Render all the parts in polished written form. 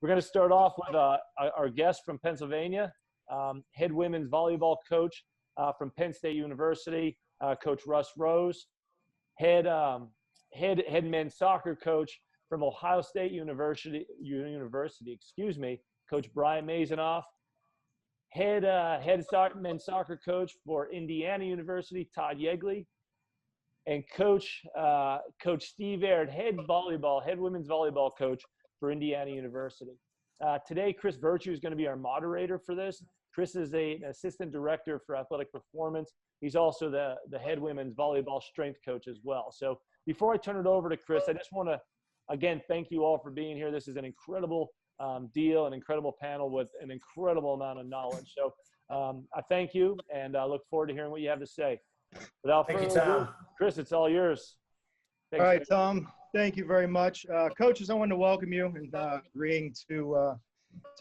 We're going to start off with our guest from Pennsylvania, head women's volleyball coach from Penn State University, Coach Russ Rose, head men's soccer coach from Ohio State University, Coach Brian Mazanoff, head men's soccer coach for Indiana University, Todd Yegley, and Coach Steve Aird, head women's volleyball coach for Indiana University. Today, Chris Virtue is going to be our moderator for this. Chris is an assistant director for athletic performance. He's also the head women's volleyball strength coach as well. So before I turn it over to Chris, I just want to, again, thank you all for being here. This is an incredible deal, an incredible panel with an incredible amount of knowledge. So I thank you, and I look forward to hearing what you have to say. Without further ado, Chris, it's all yours. Thanks. All right, Tom. Thank you very much. Coaches, I want to welcome you and agreeing to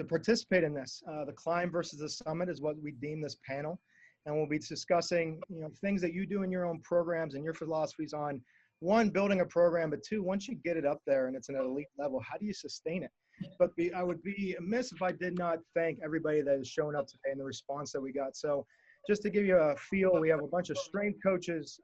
participate in this. The climb versus the summit is what we deem this panel. And we'll be discussing, things that you do in your own programs and your philosophies on, one, building a program, but two, once you get it up there and it's at an elite level, how do you sustain it? But I would be amiss if I did not thank everybody that has shown up today and the response that we got. So just to give you a feel, we have a bunch of strength coaches,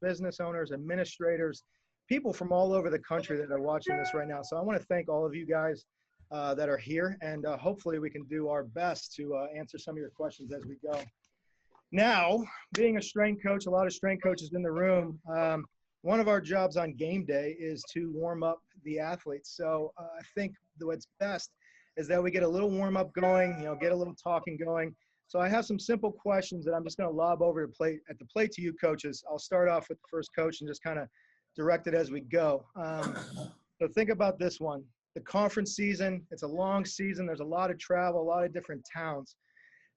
business owners, administrators, people from all over the country that are watching this right now. So I want to thank all of you guys that are here, and hopefully we can do our best to answer some of your questions as we go. Now, being a strength coach, a lot of strength coaches in the room, one of our jobs on game day is to warm up the athletes. So I think what's best is that we get a little warm up going, get a little talking going. So I have some simple questions that I'm just going to lob over the plate to you coaches. I'll start off with the first coach and just kind of direct it as we go. So think about this one. The conference season, it's a long season. There's a lot of travel, a lot of different towns.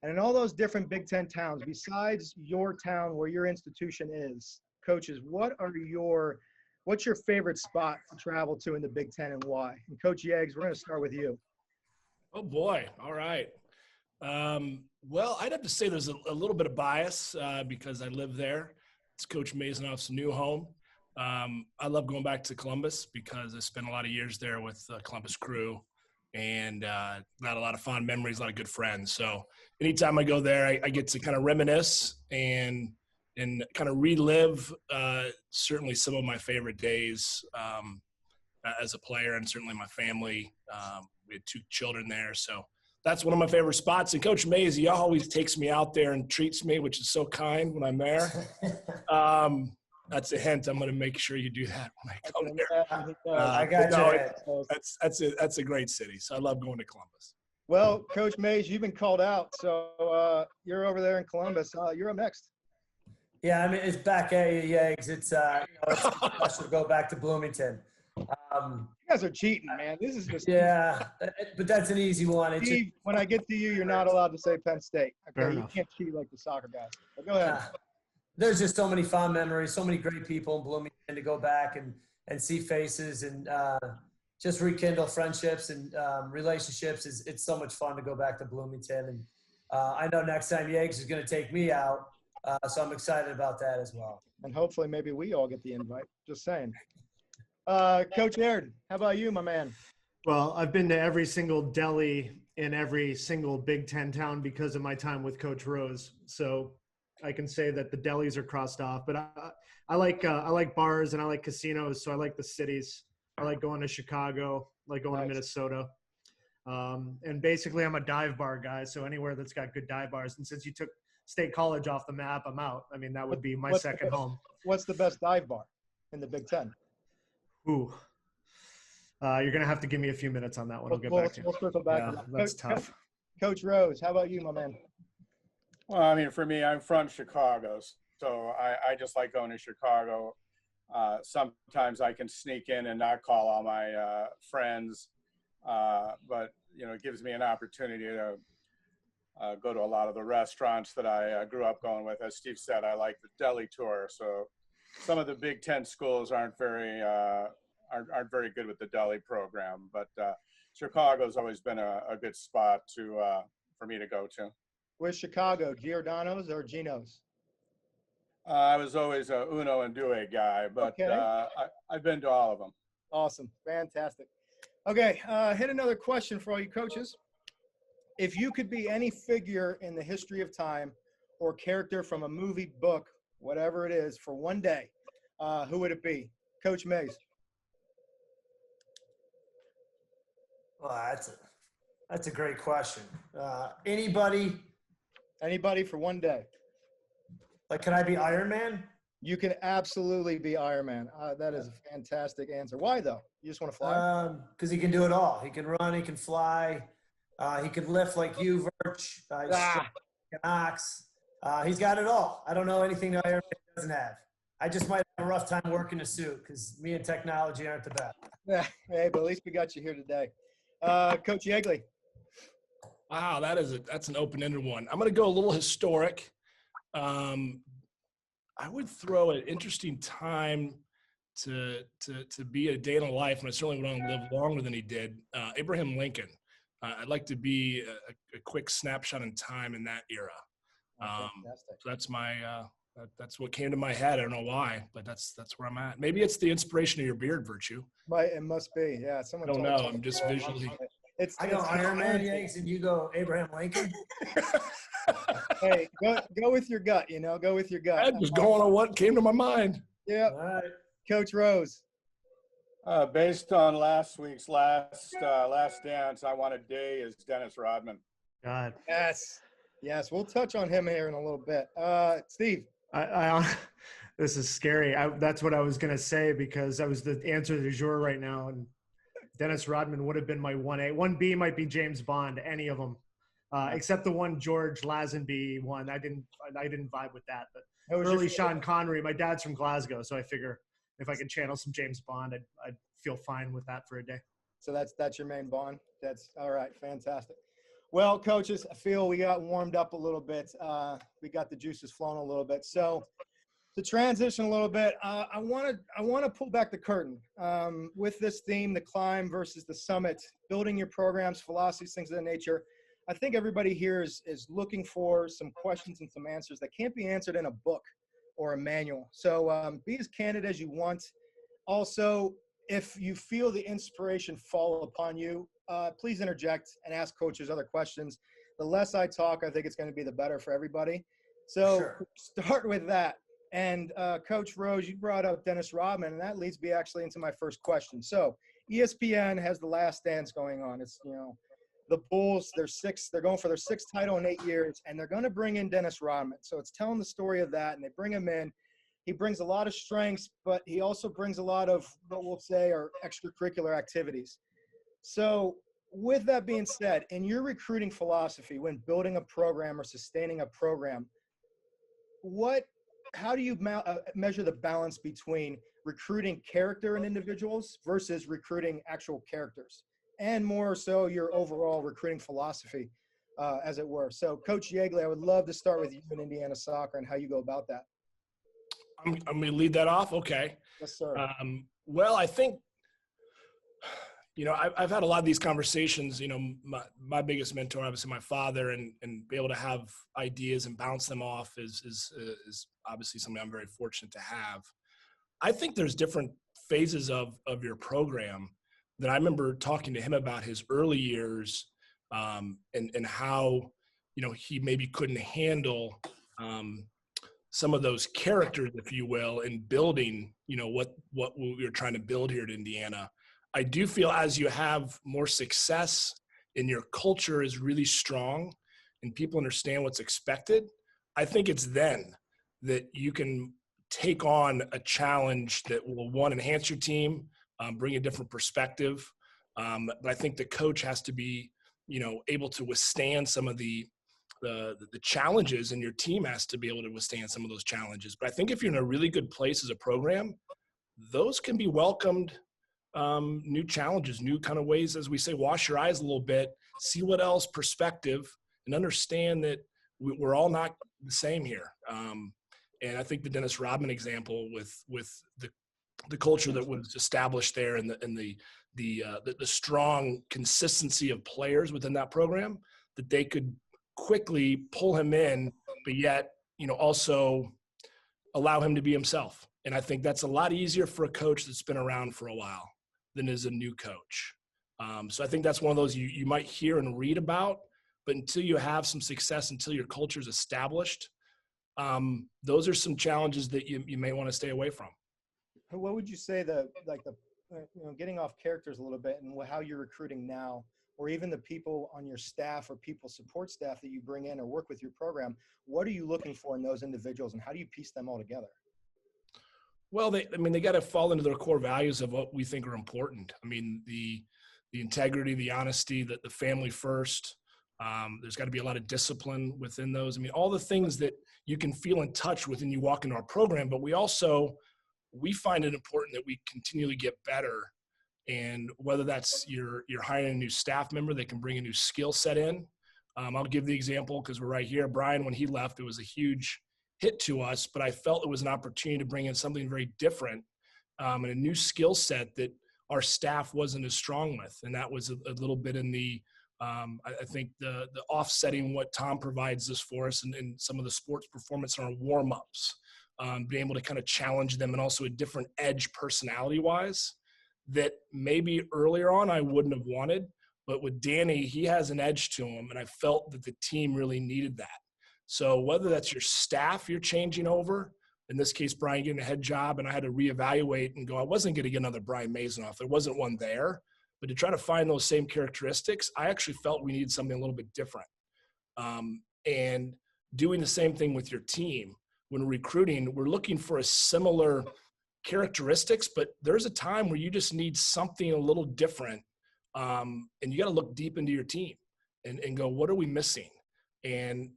And in all those different Big Ten towns, besides your town where your institution is, coaches, what's your favorite spot to travel to in the Big Ten and why? And Coach Yeggs, we're going to start with you. Oh, boy. All right. Well, I'd have to say there's a little bit of bias because I live there. It's Coach Mazanoff's new home. I love going back to Columbus because I spent a lot of years there with the Columbus crew and got a lot of fond memories, a lot of good friends. So anytime I go there, I get to kind of reminisce and kind of relive certainly some of my favorite days as a player and certainly my family. We had 2 children there, so that's one of my favorite spots. And Coach Mays, he always takes me out there and treats me, which is so kind when I'm there. That's a hint. I'm going to make sure you do that when I come there. I got you. That's a great city. So I love going to Columbus. Well, Coach Mays, you've been called out. So you're over there in Columbus. You're up next. Yeah, I mean, it's back at you, Yeggs. It's special to go back to Bloomington. You guys are cheating, man. This is just yeah, but that's an easy one. Steve, when I get to you, you're not allowed to say Penn State. Okay, you can't cheat like the soccer guys. But go ahead. There's just so many fond memories, so many great people in Bloomington to go back and see faces and just rekindle friendships and relationships. It's so much fun to go back to Bloomington. And I know next time Yeggs is going to take me out, so I'm excited about that as well. And hopefully maybe we all get the invite. Just saying. Coach Aird, how about you, my man? Well, I've been to every single deli in every single Big Ten town because of my time with Coach Rose. So I can say that the delis are crossed off, but I like bars and I like casinos. So I like the cities. I like going to Chicago, I like going to Minnesota. And basically I'm a dive bar guy. So anywhere that's got good dive bars. And since you took State College off the map, I'm out. I mean, that would be my second home. What's the best dive bar in the Big Ten? Ooh. You're going to have to give me a few minutes on that one. I'll get back to you. We'll circle back. Yeah, that's tough. Coach Rose, how about you, my man? Well, I mean, for me, I'm from Chicago, so I just like going to Chicago. Sometimes I can sneak in and not call all my friends, but, it gives me an opportunity to go to a lot of the restaurants that I grew up going with. As Steve said, I like the deli tour, so some of the Big Ten schools aren't very good with the deli program, but Chicago's always been a good spot for me to go to. Where's Chicago, Giordano's or Gino's? I was always a Uno and Due guy, but okay. I've been to all of them. Awesome. Fantastic. Okay, hit another question for all you coaches. If you could be any figure in the history of time or character from a movie, book, whatever it is, for one day, who would it be? Coach Mays. Well, that's a great question. Anybody, Anybody for one day. like, can I be Iron Man? You can absolutely be Iron Man. That is a fantastic answer. Why, though? You just want to fly? Because he can do it all. He can run, he can fly, he can lift like you, Verch. He's strong, like an ox. He's got it all. I don't know anything that Iron Man doesn't have. I just might have a rough time working a suit because me and technology aren't the best. Yeah, hey, but at least we got you here today. Coach Yeagley. Wow, that's an open-ended one. I'm going to go a little historic. I would throw an interesting time to be a day in a life, and I certainly want to live longer than he did. Abraham Lincoln. I'd like to be a quick snapshot in time in that era. So that's my that's what came to my head. I don't know why, but that's where I'm at. Maybe it's the inspiration of your beard, Virtue. It must be. Yeah, someone. I don't know. I'm just visually. I go Iron Man, Yanks, and you go Abraham Lincoln. Hey, go with your gut. Go with your gut. I was going on what came to my mind. Yeah. Right. Coach Rose. Based on last week's last dance, I want a day as Dennis Rodman. God. Yes. We'll touch on him here in a little bit. Steve. I this is scary. That's what I was gonna say because that was the answer du jour right now. And Dennis Rodman would have been my 1A. 1B might be James Bond. Any of them, except the one George Lazenby one. I didn't vibe with that. But early Sean Connery. My dad's from Glasgow, so I figure if I could channel some James Bond, I'd feel fine with that for a day. So that's your main Bond. That's all right. Fantastic. Well, coaches, I feel we got warmed up a little bit. We got the juices flowing a little bit. So to transition a little bit, I want to pull back the curtain with this theme: the climb versus the summit, building your programs, philosophies, things of that nature. I think everybody here is looking for some questions and some answers that can't be answered in a book or a manual. So be as candid as you want. Also, if you feel the inspiration fall upon you, please interject and ask coaches other questions. The less I talk, I think it's going to be the better for everybody. So Sure. Start with that. And Coach Rose, you brought up Dennis Rodman, and that leads me actually into my first question. So ESPN has The Last Dance going on. It's, the Bulls, they're going for their sixth title in 8 years, and they're going to bring in Dennis Rodman. So it's telling the story of that, and they bring him in. He brings a lot of strengths, but he also brings a lot of what we'll say are extracurricular activities. So with that being said, in your recruiting philosophy, when building a program or sustaining a program, how do you measure the balance between recruiting character in individuals versus recruiting actual characters, and more so your overall recruiting philosophy, as it were? So Coach Yeagley, I would love to start with you in Indiana soccer and how you go about that. I'm going to lead that off. Okay. Yes, sir. Well, I think, I've had a lot of these conversations. My biggest mentor, obviously my father, and be able to have ideas and bounce them off is obviously something I'm very fortunate to have. I think there's different phases of your program that I remember talking to him about his early years, and how, he maybe couldn't handle some of those characters, if you will, in building, what we were trying to build here at Indiana. I do feel as you have more success and your culture is really strong and people understand what's expected, I think it's then that you can take on a challenge that will, one, enhance your team, bring a different perspective. But I think the coach has to be, able to withstand some of the challenges, and your team has to be able to withstand some of those challenges. But I think if you're in a really good place as a program, those can be welcomed. New challenges, new kind of ways, as we say, wash your eyes a little bit, see what else perspective, and understand that we're all not the same here. And I think the Dennis Rodman example with the culture that was established there, and the strong consistency of players within that program, that they could quickly pull him in, but yet, also allow him to be himself. And I think that's a lot easier for a coach that's been around for a while than is a new coach. So I think that's one of those you might hear and read about, but until you have some success, until your culture is established, those are some challenges that you may want to stay away from. What would you say getting off characters a little bit and how you're recruiting now, or even the people on your staff or people support staff that you bring in or work with your program, what are you looking for in those individuals and how do you piece them all together? Well, they got to fall into their core values of what we think are important. I mean, the integrity, the honesty, the family first. There's got to be a lot of discipline within those. I mean, all the things that you can feel in touch with when you walk into our program, but we find it important that we continually get better. And whether that's you're hiring a new staff member that can bring a new skill set in. I'll give the example because we're right here. Brian, when he left, it was a huge hit to us, but I felt it was an opportunity to bring in something very different and a new skill set that our staff wasn't as strong with. And that was a little bit in the, I think the offsetting what Tom provides us for us and some of the sports performance in our warm-ups, being able to kind of challenge them and also a different edge personality-wise that maybe earlier on I wouldn't have wanted, but with Danny, he has an edge to him, and I felt that the team really needed that. So whether that's your staff you're changing over, in this case, Brian getting a head job, and I had to reevaluate and go, I wasn't going to get another Brian Masonoff. There wasn't one there. But to try to find those same characteristics, I actually felt we needed something a little bit different. And doing the same thing with your team. When recruiting, we're looking for a similar characteristics, but there's a time where you just need something a little different. And you got to look deep into your team and go, what are we missing? And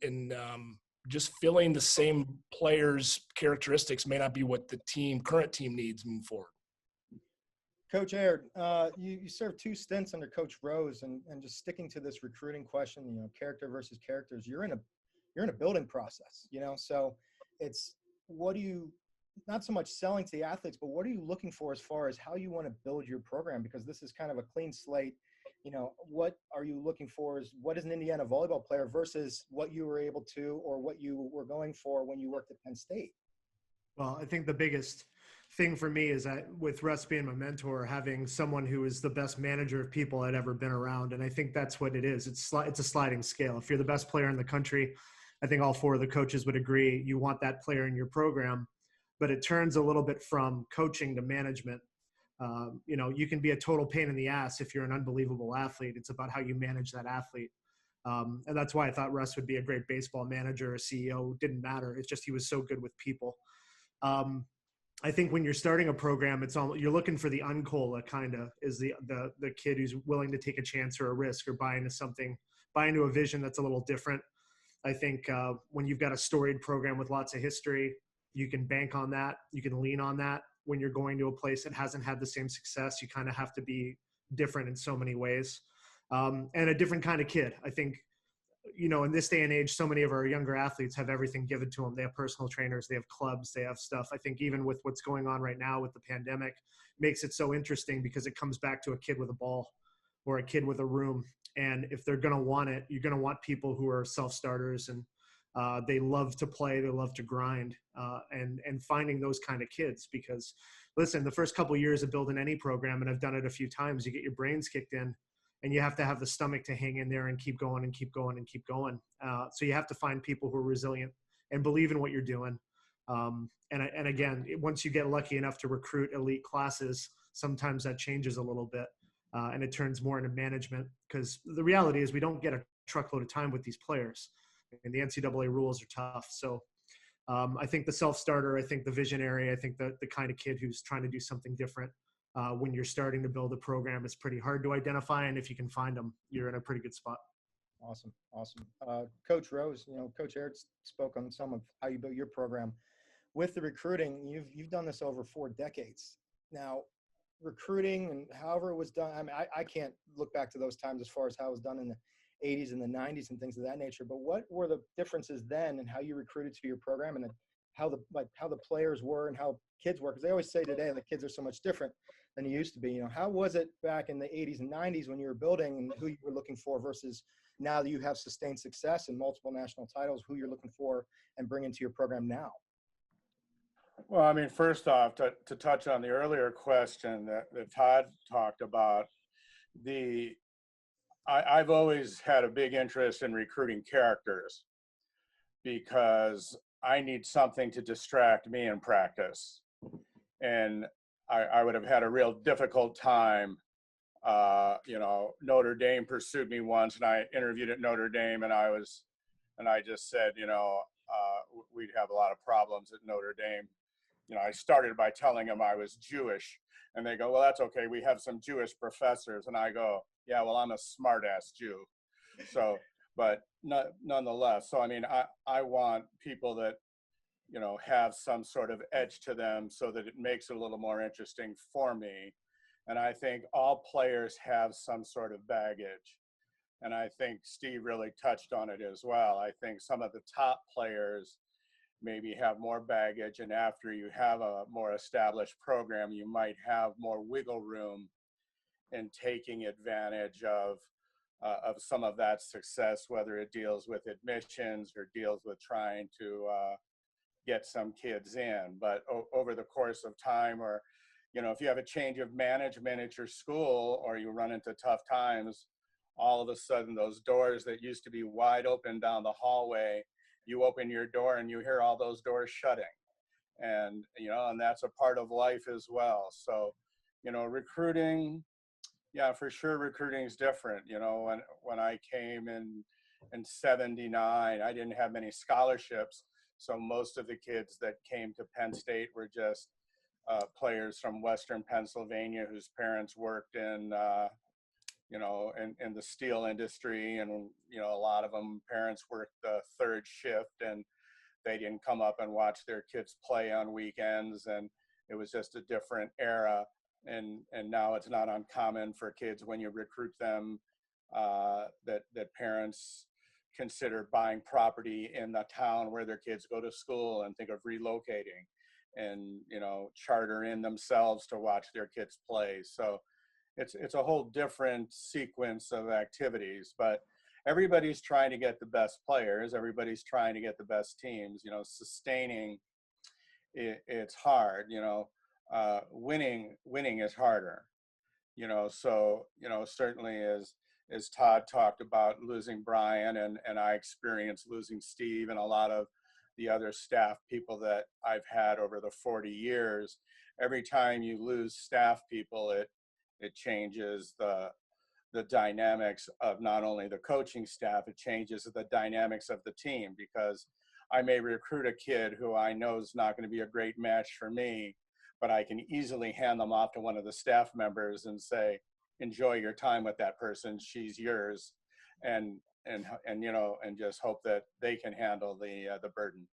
just filling the same players' characteristics may not be what the current team needs moving forward. Coach Aird, you served 2 stints under Coach Rose, and just sticking to this recruiting question, character versus characters. You're in a building process, so it's not so much selling to the athletes, but what are you looking for as far as how you want to build your program? Because this is kind of a clean slate. What are you looking for what is an Indiana volleyball player versus what you were able to, or what you were going for when you worked at Penn State? Well, I think the biggest thing for me is that with Russ being my mentor, having someone who is the best manager of people I'd ever been around. And I think that's what it is. It's a sliding scale. If you're the best player in the country, I think all 4 of the coaches would agree you want that player in your program, but it turns a little bit from coaching to management. You can be a total pain in the ass if you're an unbelievable athlete. It's about how you manage that athlete. And that's why I thought Russ would be a great baseball manager, a CEO. It didn't matter. It's just he was so good with people. I think when you're starting a program, you're looking for the uncola kind of is the kid who's willing to take a chance or a risk or buy into a vision that's a little different. I think when you've got a storied program with lots of history, you can bank on that. You can lean on that. When you're going to a place that hasn't had the same success, you kind of have to be different in so many ways. And a different kind of kid. I think, in this day and age, so many of our younger athletes have everything given to them. They have personal trainers, they have clubs, they have stuff. I think even with what's going on right now with the pandemic makes it so interesting because it comes back to a kid with a ball or a kid with a room. And if they're going to want it, you're going to want people who are self-starters and they love to play, they love to grind, and finding those kind of kids. Because listen, the first couple of years of building any program, and I've done it a few times, you get your brains kicked in and you have to have the stomach to hang in there and keep going and keep going and keep going. So you have to find people who are resilient and believe in what you're doing. And again, once you get lucky enough to recruit elite classes, sometimes that changes a little bit and it turns more into management, because the reality is we don't get a truckload of time with these players. And the NCAA rules are tough. So I think the self-starter, I think the visionary, I think the kind of kid who's trying to do something different when you're starting to build a program is pretty hard to identify. And if you can find them, you're in a pretty good spot. Awesome. Coach Rose, Coach Aird spoke on some of how you built your program. With the recruiting, you've done this over 4 decades. Now, recruiting and however it was done, I mean, I can't look back to those times as far as how it was done in the 80s and the 90s and things of that nature, but what were the differences then and how you recruited to your program, and then how the players were and how kids were? Because they always say today the kids are so much different than they used to be. How was it back in the 80s and 90s when you were building, and who you were looking for versus now that you have sustained success and multiple national titles, who you're looking for and bring into your program now? Well, I mean, first off, to touch on the earlier question that Todd talked about, I've always had a big interest in recruiting characters because I need something to distract me in practice. And I would have had a real difficult time. Notre Dame pursued me once, and I interviewed at Notre Dame, and I just said, we'd have a lot of problems at Notre Dame. I started by telling them I was Jewish, and they go, well, that's okay. We have some Jewish professors. And I go, yeah, well, I'm a smart ass Jew. So, but nonetheless, so, I mean, I want people that, have some sort of edge to them so that it makes it a little more interesting for me. And I think all players have some sort of baggage. And I think Steve really touched on it as well. I think some of the top players maybe have more baggage, and after you have a more established program, you might have more wiggle room in taking advantage of some of that success, whether it deals with admissions or deals with trying to get some kids in. But over the course of time, or if you have a change of management at your school, or you run into tough times, all of a sudden those doors that used to be wide open down the hallway, you open your door and you hear all those doors shutting. And and that's a part of life as well. So recruiting, yeah, for sure, recruiting is different. When I came in 79, I didn't have many scholarships, so most of the kids that came to Penn State were just players from Western Pennsylvania whose parents worked in in the steel industry, and a lot of them parents worked the third shift, and they didn't come up and watch their kids play on weekends, and it was just a different era. And now it's not uncommon for kids, when you recruit them, that parents consider buying property in the town where their kids go to school and think of relocating, and charter in themselves to watch their kids play. So it's a whole different sequence of activities, but everybody's trying to get the best players. Everybody's trying to get the best teams. Sustaining it's hard. Winning is harder. So certainly as Todd talked about losing Brian, and I experienced losing Steve, and a lot of the other staff people that I've had over the 40 years. Every time you lose staff people, it changes the dynamics of not only the coaching staff, it changes the dynamics of the team, because I may recruit a kid who I know is not going to be a great match for me, but I can easily hand them off to one of the staff members and say, enjoy your time with that person, she's yours, and just hope that they can handle the burden.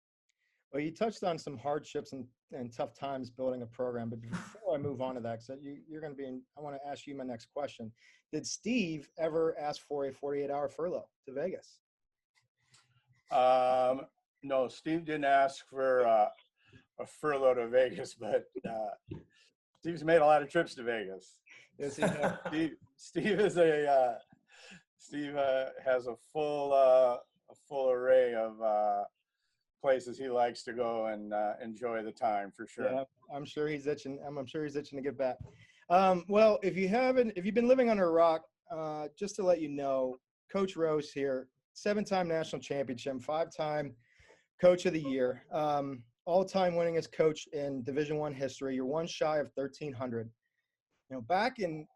Well, you touched on some hardships and tough times building a program, but before I move on to that, because you're going to be in, I want to ask you my next question. Did Steve ever ask for a 48-hour furlough to Vegas? No, Steve didn't ask for a furlough to Vegas, but Steve's made a lot of trips to Vegas. Yes, he has. Steve is Steve has a full array of places he likes to go and enjoy the time, for sure. Yeah, I'm sure he's itching. I'm sure he's itching to get back. Well, if you've been living under a rock, just to let you know, Coach Rose here, 7-time national championship, 5-time coach of the year, all-time winningest coach in Division I history. You're one shy of 1,300. Back in,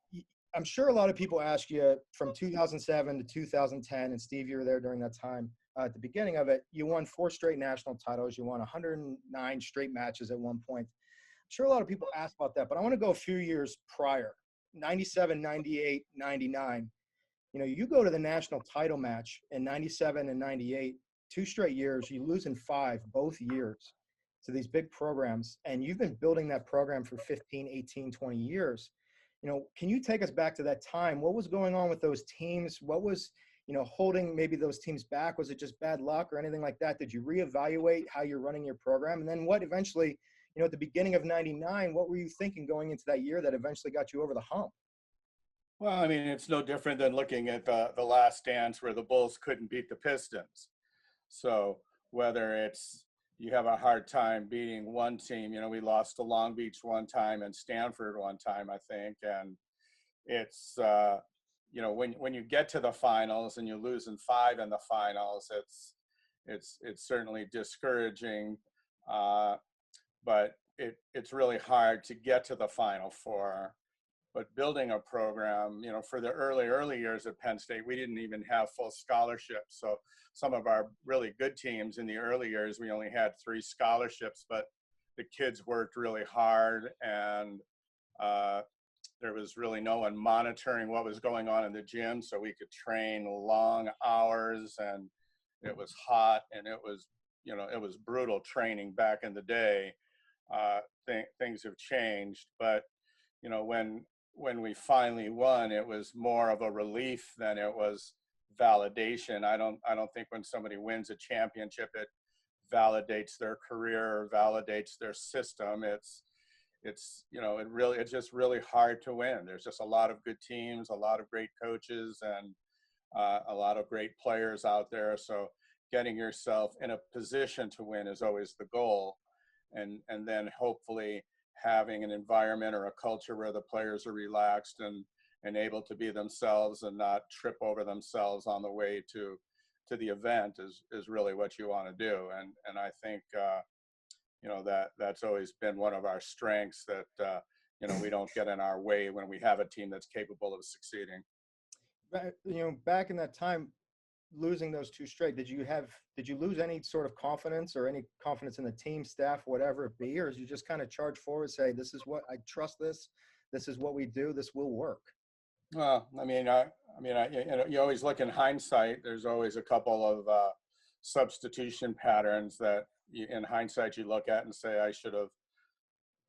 I'm sure a lot of people ask you from 2007 to 2010, and Steve, you were there during that time. At the beginning of it, you won 4 straight national titles. You won 109 straight matches at one point. I'm sure a lot of people ask about that, but I want to go a few years prior, 97, 98, 99. You go to the national title match in 97 and 98, 2 straight years, you lose in 5, both years, to these big programs. And you've been building that program for 15, 18, 20 years. Can you take us back to that time? What was going on with those teams? What was, holding maybe those teams back? Was it just bad luck or anything like that? Did you reevaluate how you're running your program? And then what eventually, at the beginning of 99, what were you thinking going into that year that eventually got you over the hump? Well, I mean, it's no different than looking at the Last Dance, where the Bulls couldn't beat the Pistons. So whether it's you have a hard time beating one team, we lost to Long Beach one time and Stanford one time, I think, and it's when you get to the finals and you lose in 5 in the finals, it's certainly discouraging, but it's really hard to get to the Final Four. But building a program, for the early years at Penn State, we didn't even have full scholarships. So some of our really good teams in the early years, we only had 3 scholarships, but the kids worked really hard, and there was really no one monitoring what was going on in the gym, so we could train long hours, and it was hot, and it was brutal training back in the day. Things have changed, but when we finally won, it was more of a relief than it was validation. I don't think when somebody wins a championship, it validates their career or validates their system. It's just really hard to win. There's just a lot of good teams, a lot of great coaches, and a lot of great players out there. So getting yourself in a position to win is always the goal. And then hopefully having an environment or a culture where the players are relaxed and able to be themselves and not trip over themselves on the way to the event is really what you want to do. And I think, that's always been one of our strengths, that, we don't get in our way when we have a team that's capable of succeeding. Back in that time, losing those 2 straight, did you lose any sort of confidence or any confidence in the team, staff, whatever it be, or did you just kind of charge forward, say, this is what I trust, this is what we do, this will work? Well, you always look in hindsight. There's always a couple of substitution patterns that in hindsight you look at and say, I should have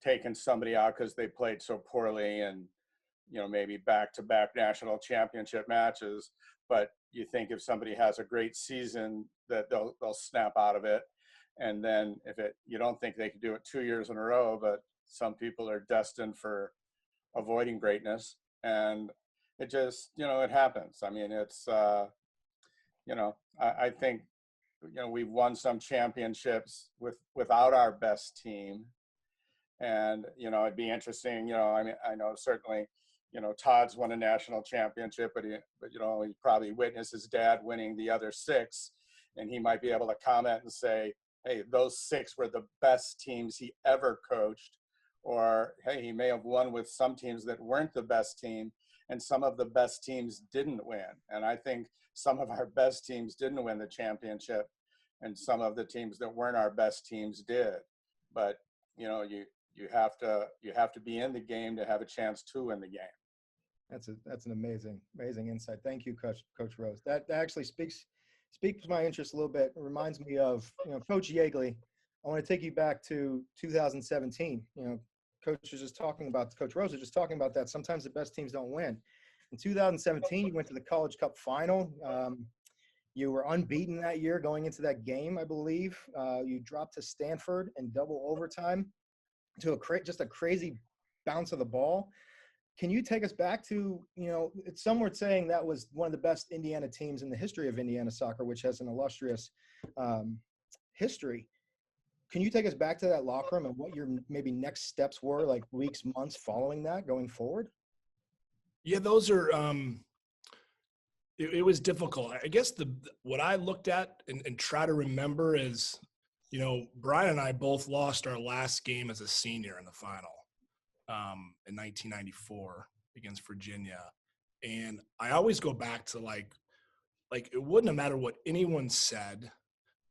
taken somebody out because they played so poorly, and maybe back-to-back national championship matches. But you think if somebody has a great season, that they'll snap out of it. And then you don't think they could do it 2 years in a row, but some people are destined for avoiding greatness, and it just it happens. I mean, it's I think we've won some championships without our best team, and it'd be interesting. I know certainly Todd's won a national championship, but he probably witnessed his dad winning the other 6, and he might be able to comment and say, hey, those 6 were the best teams he ever coached. Or, hey, he may have won with some teams that weren't the best team, and some of the best teams didn't win. And I think some of our best teams didn't win the championship, and some of the teams that weren't our best teams did. But, you have to be in the game to have a chance to win the game. That's an amazing insight. Thank you, Coach Rose. That actually speaks to my interest a little bit. It reminds me of Coach Yeagley. I want to take you back to 2017. Coach Rose was just talking about that. Sometimes the best teams don't win. In 2017, you went to the College Cup final. You were unbeaten that year going into that game, I believe. You dropped to Stanford in double overtime to just a crazy bounce of the ball. Can you take us back to, some were saying that was one of the best Indiana teams in the history of Indiana soccer, which has an illustrious history. Can you take us back to that locker room and what your maybe next steps were, like weeks, months following that going forward? Yeah, those are it was difficult. I guess what I looked at and try to remember is, Brian and I both lost our last game as a senior in the final in 1994 against Virginia. And I always go back to like it wouldn't have mattered what anyone said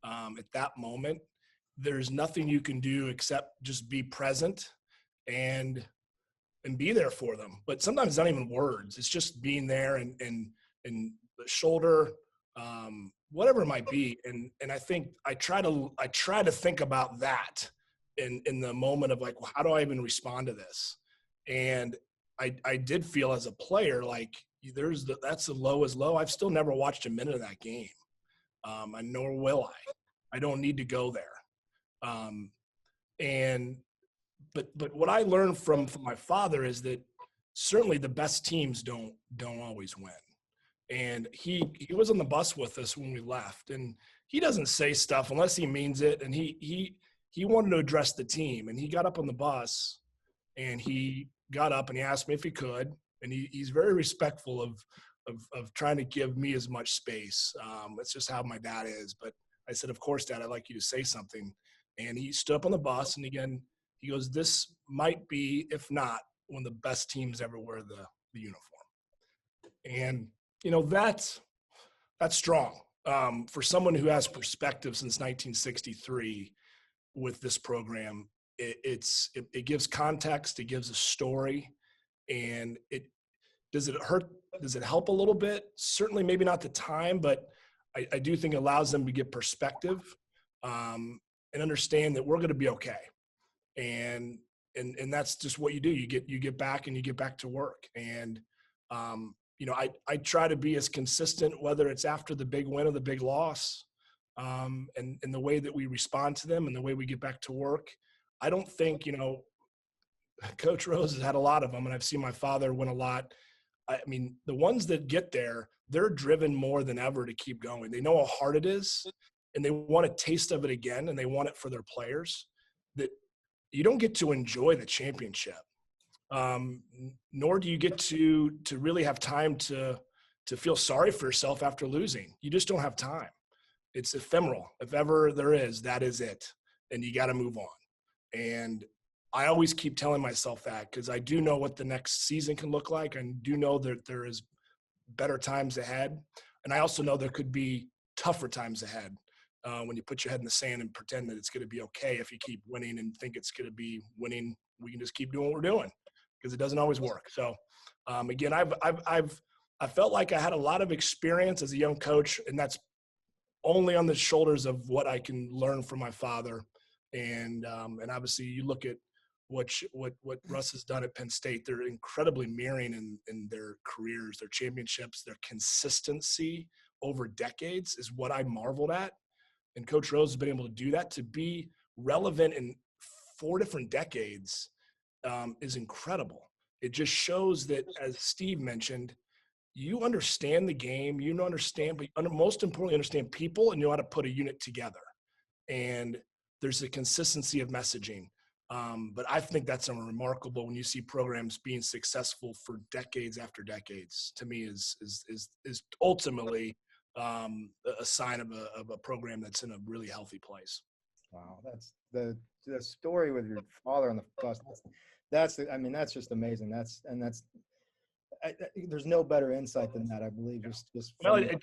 at that moment. There's nothing you can do except just be present and be there for them. But sometimes it's not even words. It's just being there and the shoulder, whatever it might be. And I think I try to think about that in the moment of like, well, how do I even respond to this? And I did feel as a player, like that's the low as low. I've still never watched a minute of that game. Nor will I. I don't need to go there. But what I learned from my father is that certainly the best teams don't always win. And he was on the bus with us when we left, and he doesn't say stuff unless he means it. And he wanted to address the team, and he got up on the bus, and he got up and he asked me if he could, and he's very respectful of trying to give me as much space. It's just how my dad is. But I said, of course, Dad, I'd like you to say something. And he stood up on the bus, and again, he goes, this might be, if not, one of the best teams ever wear the uniform. And, that's strong. For someone who has perspective since 1963 with this program, it gives context, it gives a story, and does it hurt? Does it help a little bit? Certainly, maybe not the time, but I do think it allows them to get perspective and understand that we're going to be okay. And that's just what you do. You get back and you get back to work. And I try to be as consistent, whether it's after the big win or the big loss, and the way that we respond to them and the way we get back to work. I don't think, Coach Rose has had a lot of them, and I've seen my father win a lot. I mean, the ones that get there, they're driven more than ever to keep going. They know how hard it is, and they want a taste of it again, and they want it for their players. That you don't get to enjoy the championship, nor do you get to really have time to feel sorry for yourself after losing. You just don't have time. It's ephemeral. If ever there is, that is it, and you got to move on. And I always keep telling myself that, because I do know what the next season can look like, and do know that there is better times ahead. And I also know there could be tougher times ahead when you put your head in the sand and pretend that it's going to be okay. If you keep winning and think it's going to be winning, we can just keep doing what we're doing, because it doesn't always work. So again, I felt like I had a lot of experience as a young coach, and that's only on the shoulders of what I can learn from my father. And obviously you look at what Russ has done at Penn State. They're incredibly mirroring in their careers, their championships, their consistency over decades is what I marveled at. And Coach Rose has been able to do that. To be relevant in 4 different decades is incredible. It just shows that, as Steve mentioned, you understand the game, but most importantly, understand people, and you know how to put a unit together. And there's a consistency of messaging. But I think that's remarkable when you see programs being successful for decades after decades. To me, is ultimately a sign of a program that's in a really healthy place. Wow, that's the story with your father on the bus. That's just amazing. There's no better insight than that, I believe.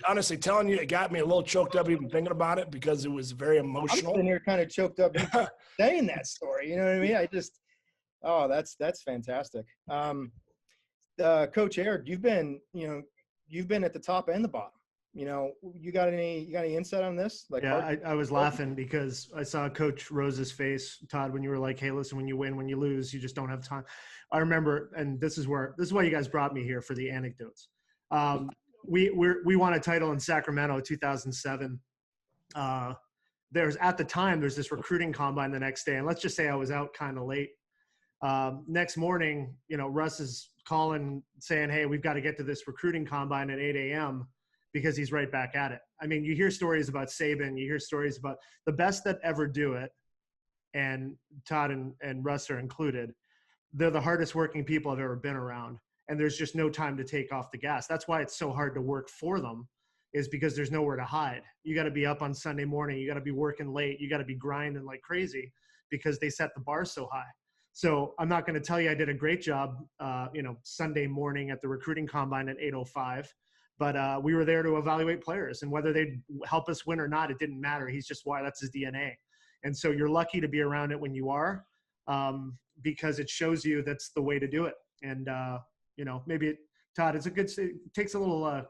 Honestly, telling you, it got me a little choked up even thinking about it, because it was very emotional. I'm sitting here kind of choked up saying that story. You know what I mean? That's fantastic. Coach Eric, you've been at the top and the bottom. You got any insight on this? I was laughing because I saw Coach Rose's face, Todd, when you were like, hey, listen, when you win, when you lose, you just don't have time. I remember, and this is why you guys brought me here, for the anecdotes. We won a title in Sacramento, 2007. At the time, there's this recruiting combine the next day. And let's just say I was out kind of late. Next morning, Russ is calling saying, hey, we've got to get to this recruiting combine at 8 a.m. because he's right back at it. I mean, you hear stories about Saban, you hear stories about the best that ever do it, and Todd and Russ are included. They're the hardest working people I've ever been around, and there's just no time to take off the gas. That's why it's so hard to work for them, is because there's nowhere to hide. You got to be up on Sunday morning. You got to be working late. You got to be grinding like crazy, because they set the bar so high. So I'm not going to tell you I did a great job, Sunday morning at the recruiting combine at 8:05. But we were there to evaluate players, and whether they'd help us win or not, it didn't matter. He's just that's his DNA. And so you're lucky to be around it when you are, because it shows you that's the way to do it. And, maybe Todd, it takes a little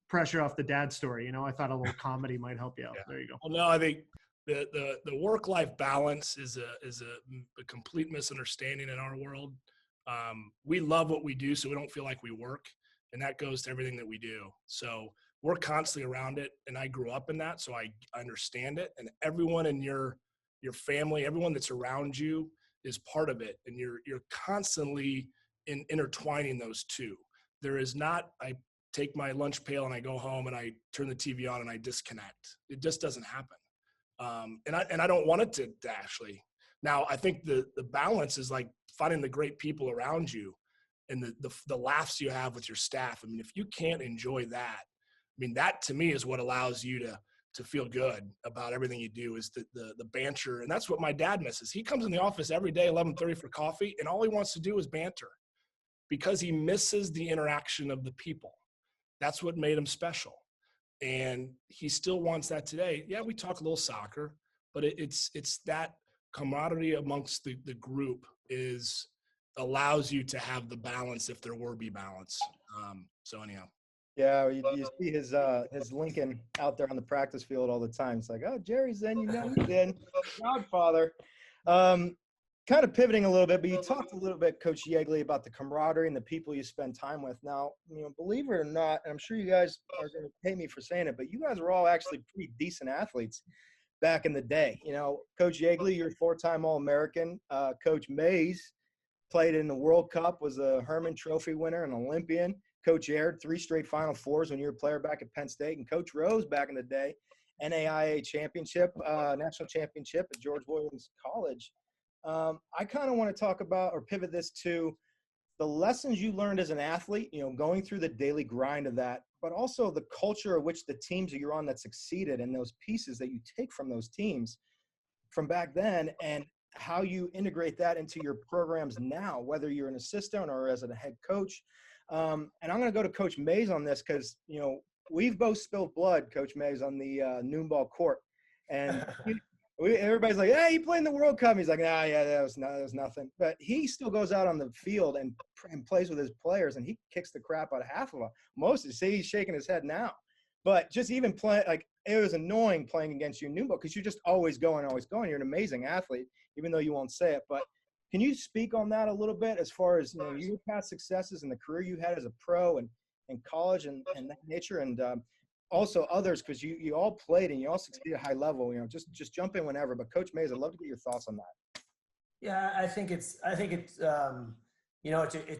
pressure off the dad story. I thought a little comedy might help you out. Yeah. There you go. Well, no, I think the work-life balance is a complete misunderstanding in our world. We love what we do, so we don't feel like we work. And that goes to everything that we do. So we're constantly around it. And I grew up in that, so I understand it. And everyone in your family, everyone that's around you is part of it. And you're constantly intertwining those two. There is not, I take my lunch pail and I go home and I turn the TV on and I disconnect. It just doesn't happen. And I don't want it to actually. Now, I think the balance is like finding the great people around you. and the laughs you have with your staff. I mean, if you can't enjoy that, I mean, that to me is what allows you to feel good about everything you do, is the banter. And that's what my dad misses. He comes in the office every day, 11:30 for coffee, and all he wants to do is banter because he misses the interaction of the people. That's what made him special. And he still wants that today. Yeah, we talk a little soccer, but it's that camaraderie amongst the group allows you to have the balance if there were be balance. So anyhow. Yeah, you see his Lincoln out there on the practice field all the time. It's like, oh, Jerry's in, he's in. Godfather. Kind of pivoting a little bit, but you talked a little bit, Coach Yeagley, about the camaraderie and the people you spend time with. Now, believe it or not, and I'm sure you guys are going to pay me for saying it, but you guys were all actually pretty decent athletes back in the day. Coach Yeagley, you're a 4-time All-American. Coach Mays played in the World Cup, was a Herman Trophy winner, an Olympian. Coach Aird, 3 straight Final Fours when you were a player back at Penn State. And Coach Rose back in the day, NAIA championship, national championship at George Williams College. I kind of want to talk about or pivot this to the lessons you learned as an athlete, going through the daily grind of that, but also the culture of which the teams that you're on that succeeded and those pieces that you take from those teams from back then and how you integrate that into your programs now, whether you're an assistant or as a head coach. And I'm going to go to Coach Mays on this because, we've both spilled blood, Coach Mays, on the noon ball court. And everybody's like, hey, he played in the World Cup. He's like, yeah, that was nothing. But he still goes out on the field and plays with his players, and he kicks the crap out of half of them. Most of them, see, he's shaking his head now. But just even playing, like, it was annoying playing against you noon ball because you're just always going. You're an amazing athlete, even though you won't say it. But can you speak on that a little bit as far as your past successes and the career you had as a pro and in college and that nature, and also others, because you all played and you all succeeded at high level. Just jump in whenever. But Coach Mays, I'd love to get your thoughts on that. Yeah, I think it's it's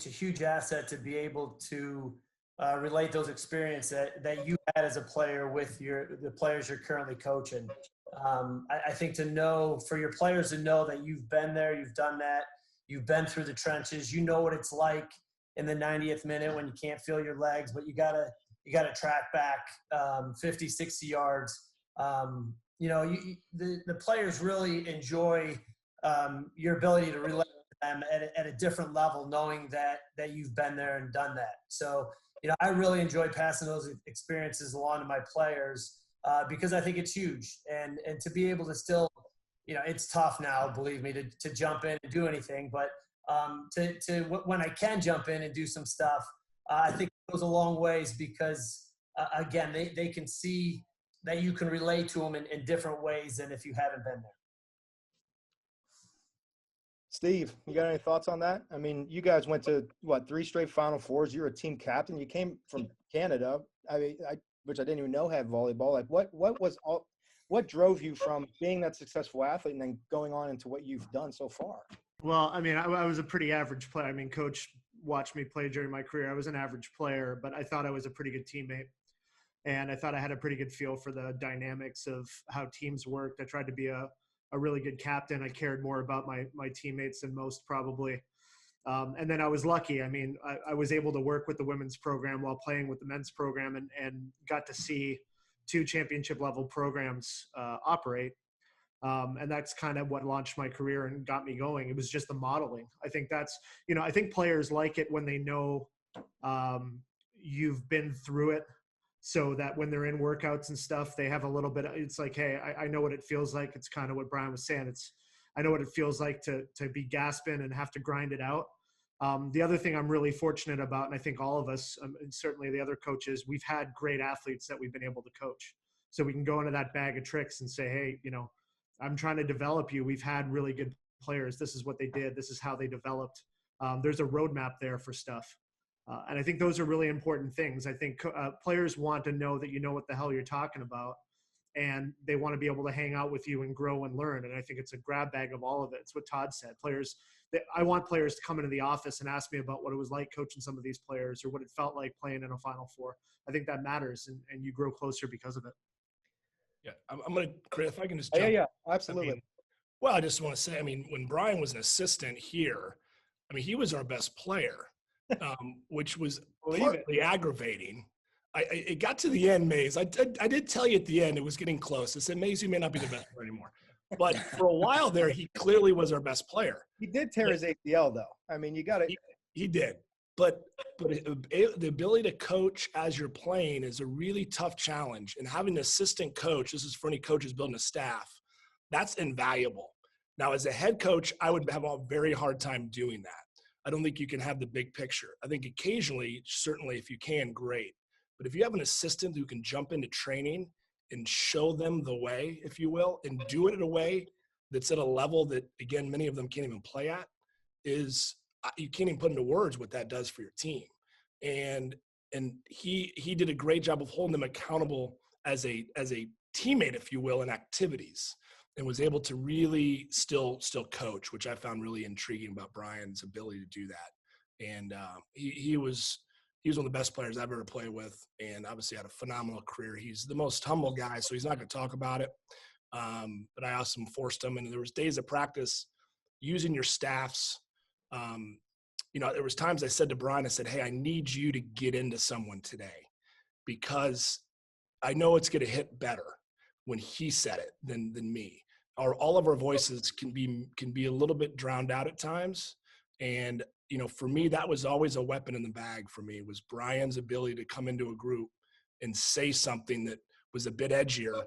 a huge asset to be able to relate those experiences that you had as a player with the players you're currently coaching. I think for your players to know that you've been there, you've done that, you've been through the trenches, you know what it's like in the 90th minute when you can't feel your legs, but you gotta track back 50, 60 yards. The players really enjoy your ability to relate to them at a different level, knowing that you've been there and done that. So, I really enjoy passing those experiences along to my players because I think it's huge. And to be able to still, it's tough now, believe me, to jump in and do anything, but when I can jump in and do some stuff, I think it goes a long ways because, again, they can see that you can relate to them in different ways than if you haven't been there. Steve, you got any thoughts on that? I mean, you guys went to, 3 straight Final Fours. You're a team captain. You came from Canada, which I didn't even know had volleyball. Like, what drove you from being that successful athlete and then going on into what you've done so far? Well, I mean, I was a pretty average player. I mean, Coach watched me play during my career. I was an average player, but I thought I was a pretty good teammate. And I thought I had a pretty good feel for the dynamics of how teams worked. I tried to be a really good captain. I cared more about my teammates than most probably. And then I was lucky. I mean, I was able to work with the women's program while playing with the men's program and got to see 2 championship level programs operate. And that's kind of what launched my career and got me going. It was just the modeling. I think that's, I think players like it when they know you've been through it, so that when they're in workouts and stuff, they have a little bit, it's like, hey, I know what it feels like. It's kind of what Brian was saying. I know what it feels like to be gasping and have to grind it out. The other thing I'm really fortunate about, and I think all of us, and certainly the other coaches, we've had great athletes that we've been able to coach. So we can go into that bag of tricks and say, hey, I'm trying to develop you. We've had really good players. This is what they did. This is how they developed. There's a roadmap there for stuff. And I think those are really important things. I think players want to know that you know what the hell you're talking about, and they want to be able to hang out with you and grow and learn. And I think it's a grab bag of all of it. It's what Todd said. I want players to come into the office and ask me about what it was like coaching some of these players or what it felt like playing in a Final Four. I think that matters, and you grow closer because of it. Yeah, I'm going to, Chris, if I can just jump. Yeah, absolutely. I just want to say, when Brian was an assistant here, he was our best player. which was Believe it. partly aggravating. It got to the end, Maze. I did tell you at the end it was getting close. I said, Maze, you may not be the best player anymore. But for a while there, he clearly was our best player. He did tear his ACL, though. I mean, you got to. He did. But the ability to coach as you're playing is a really tough challenge. And having an assistant coach, this is for any coaches building a staff, that's invaluable. Now, as a head coach, I would have a very hard time doing that. I don't think you can have the big picture. I think occasionally, certainly if you can, great. But if you have an assistant who can jump into training and show them the way, if you will, and do it in a way that's at a level that, again, many of them can't even play at, is you can't even put into words what that does for your team. And he did a great job of holding them accountable as a teammate, if you will, in activities, and was able to really still coach, which I found really intriguing about Brian's ability to do that. And he was one of the best players I've ever played with, and obviously had a phenomenal career. He's the most humble guy, so he's not going to talk about it. But I also forced him, and there was days of practice using your staffs. There was times I said to Brian, I said, hey, I need you to get into someone today, because I know it's going to hit better when he said it than me. All of our voices can be a little bit drowned out at times. And, for me, that was always a weapon in the bag for me, was Brian's ability to come into a group and say something that was a bit edgier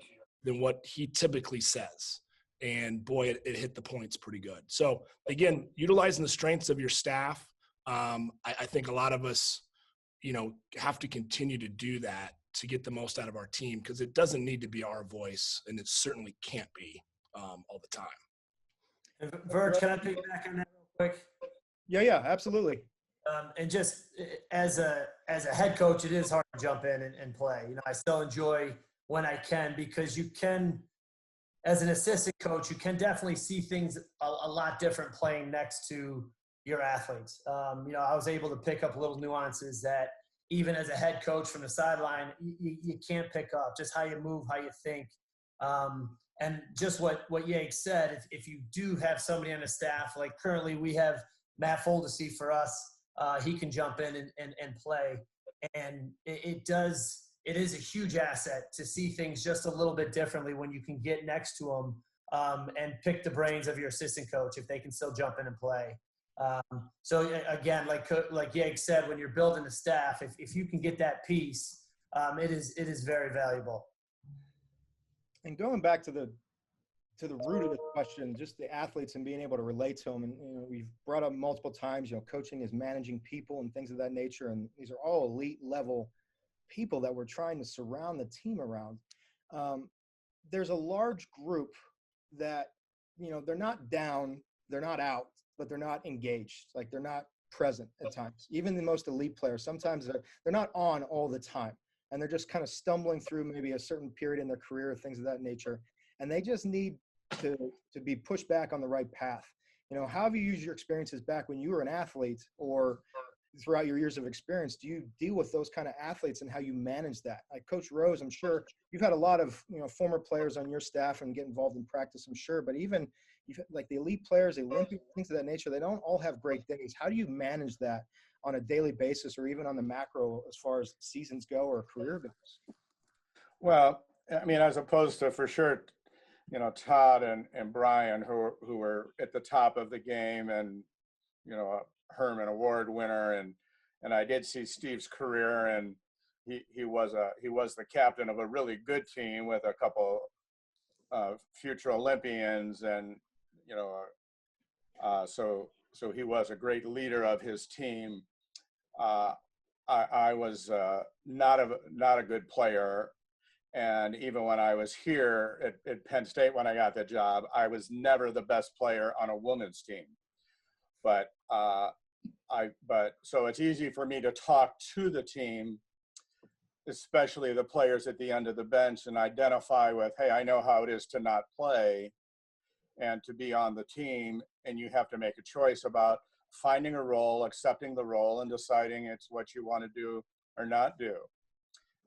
than what he typically says. And boy, it hit the points pretty good. So again, utilizing the strengths of your staff. I think a lot of us, have to continue to do that to get the most out of our team, because it doesn't need to be our voice, and it certainly can't be all the time. And Verge, can I piggyback on that real quick? Yeah, absolutely. And just as a head coach, it is hard to jump in and play. I still enjoy when I can, because you can, as an assistant coach, you can definitely see things a lot different playing next to your athletes. I was able to pick up little nuances that even as a head coach from the sideline, you can't pick up, just how you move, how you think. And just what Yeg said, if you do have somebody on the staff, like currently we have Matt Foldesy for us, he can jump in and play. And it is a huge asset to see things just a little bit differently when you can get next to them and pick the brains of your assistant coach if they can still jump in and play. So again, like Yeg said, when you're building a staff, if you can get that piece, it is very valuable. And going back to the root of the question, just the athletes and being able to relate to them. And, we've brought up multiple times, coaching is managing people and things of that nature. And these are all elite level people that we're trying to surround the team around. There's a large group that, they're not down, they're not out, but they're not engaged. Like, they're not present at times. Even the most elite players, sometimes they're not on all the time. And they're just kind of stumbling through maybe a certain period in their career, things of that nature. And they just need to be pushed back on the right path. How have you used your experiences back when you were an athlete, or throughout your years of experience? Do you deal with those kind of athletes and how you manage that? Like Coach Rose, I'm sure you've had a lot of, former players on your staff and get involved in practice, I'm sure, but even like the elite players, the Olympics, things of that nature, they don't all have great days. How do you manage that on a daily basis, or even on the macro as far as seasons go or career goes? Well, I mean, as opposed to, for sure, Todd and Brian, who were at the top of the game, and, a Herman Award winner. And I did see Steve's career, and he was the captain of a really good team with a couple future Olympians, and, so he was a great leader of his team. I was not a good player. And even when I was here at Penn State, when I got the job, I was never the best player on a women's team. But so it's easy for me to talk to the team, especially the players at the end of the bench, and identify with, hey, I know how it is to not play and to be on the team. And you have to make a choice about finding a role, accepting the role, and deciding it's what you want to do or not do.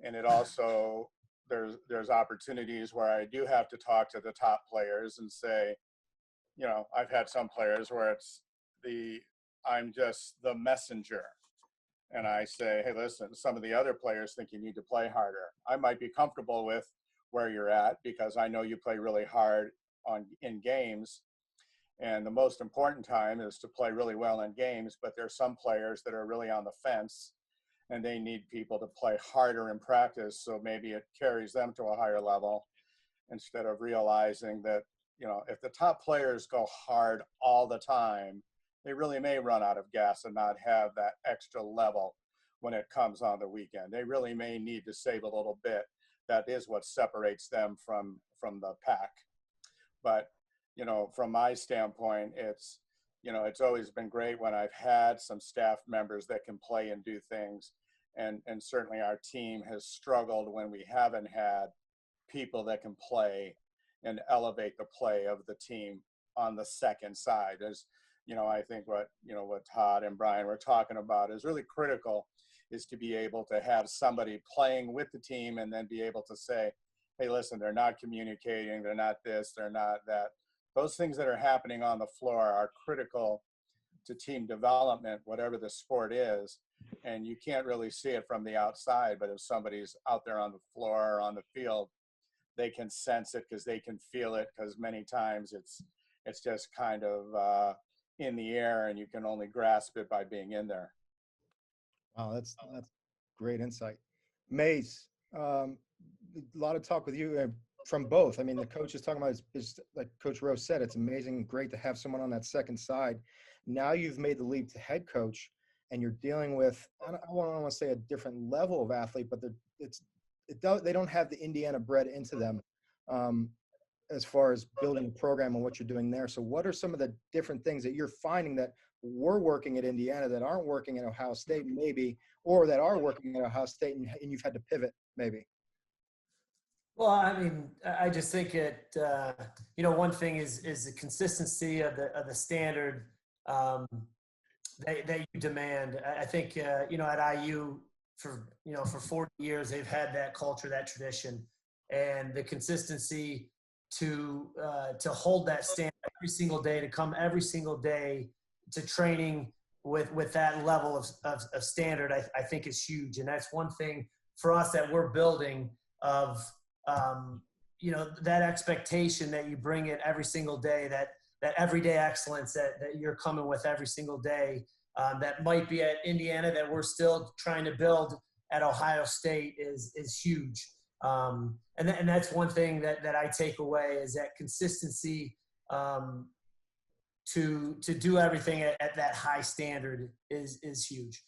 And it also, there's opportunities where I do have to talk to the top players and say, I've had some players where I'm just the messenger. and I say, hey, listen, some of the other players think you need to play harder. I might be comfortable with where you're at because I know you play really hard in games. And the most important time is to play really well in games, but there's some players that are really on the fence and they need people to play harder in practice. So maybe it carries them to a higher level instead of realizing that, you know, if the top players go hard all the time, they really may run out of gas and not have that extra level when it comes on the weekend. They really may need to save a little bit. That is what separates them from the pack. But, you know, from my standpoint, it's, you know, it's always been great when I've had some staff members that can play and do things. And certainly our team has struggled when we haven't had people that can play and elevate the play of the team on the second side. As you know, I think what Todd and Brian were talking about is really critical, is to be able to have somebody playing with the team and then be able to say, hey, listen, they're not communicating, they're not this, they're not that. Those things that are happening on the floor are critical to team development, whatever the sport is. And you can't really see it from the outside, but if somebody's out there on the floor or on the field, they can sense it because they can feel it, because many times it's just kind of in the air and you can only grasp it by being in there. Wow, that's great insight. Mace, a lot of talk with you from both. I mean, the coach is talking about is like Coach Rose said, it's amazing, great to have someone on that second side. Now you've made the leap to head coach, and you're dealing with, I don't want to say a different level of athlete, but they don't have the Indiana bred into them as far as building a program and what you're doing there. So what are some of the different things that you're finding that were working at Indiana that aren't working at Ohio State maybe, or that are working at Ohio State and you've had to pivot maybe? Well, I mean, I just think one thing is the consistency of the standard that you demand. I think, at IU for 40 years, they've had that culture, that tradition, and the consistency to hold that standard every single day, to come every single day to training with that level of standard, I think is huge. And that's one thing for us that we're building of, that expectation that you bring it every single day, that everyday excellence that you're coming with every single day, that might be at Indiana that we're still trying to build at Ohio State is huge. And that's one thing that I take away, is that consistency to do everything at that high standard is huge.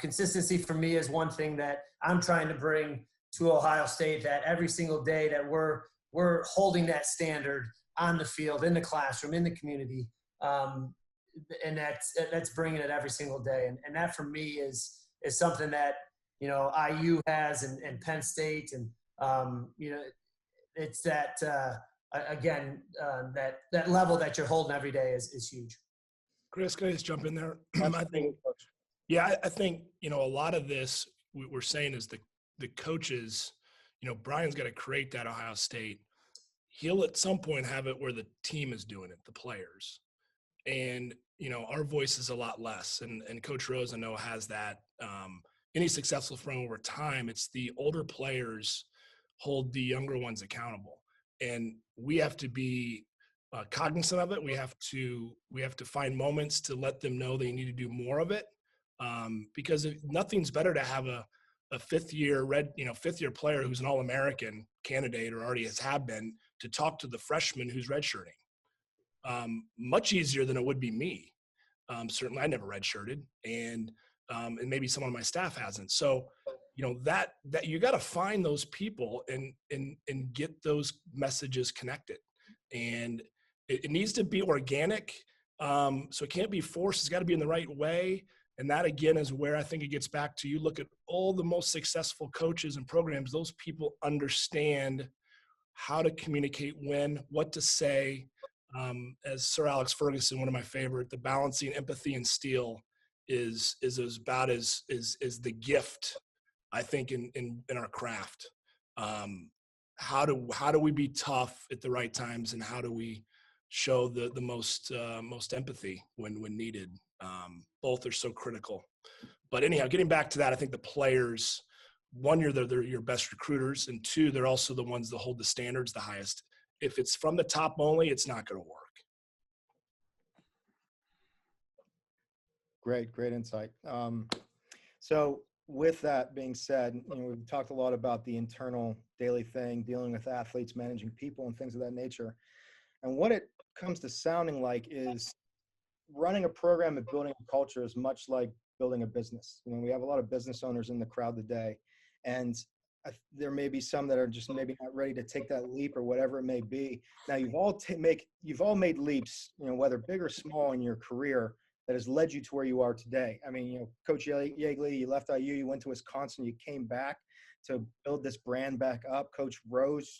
Consistency for me is one thing that I'm trying to bring to Ohio State, that every single day that we're holding that standard on the field, in the classroom, in the community, and that's bringing it every single day. And that for me is something that IU has, and Penn State, and it's that that level that you're holding every day is huge. Chris, can I just jump in there? I think a lot of this we're saying is the coaches. Brian's got to create that Ohio State. He'll at some point have it where the team is doing it, the players, and our voice is a lot less. And Coach Rose, I know, has that. Any successful firm over time, it's the older players hold the younger ones accountable, and we have to be cognizant of it. We have to find moments to let them know they need to do more of it, because nothing's better to have a fifth year player who's an All-American candidate or already have been, to talk to the freshman who's redshirting. Much easier than it would be me. Certainly, I never redshirted, and maybe someone on my staff hasn't. So, that you got to find those people and get those messages connected, and it needs to be organic. So it can't be forced. It's got to be in the right way. And that, again, is where I think it gets back to, you look at all the most successful coaches and programs, those people understand how to communicate when, what to say. As Sir Alex Ferguson, one of my favorite, the balancing empathy and steel is about as the gift, I think, in our craft. How do we be tough at the right times, and how do we show the most empathy when needed? Both are so critical. But anyhow, getting back to that, I think the players, one, they're your best recruiters, and two, they're also the ones that hold the standards the highest. If it's from the top only, it's not going to work. Great insight. So with that being said, we've talked a lot about the internal daily thing, dealing with athletes, managing people, and things of that nature. And what it comes to sounding like is running a program and building a culture is much like building a business. We have a lot of business owners in the crowd today, and there may be some that are just maybe not ready to take that leap or whatever it may be. Now, you've all made leaps, whether big or small in your career, that has led you to where you are today. I mean, Coach Yeagley, you left IU, you went to Wisconsin, you came back to build this brand back up. Coach Rose,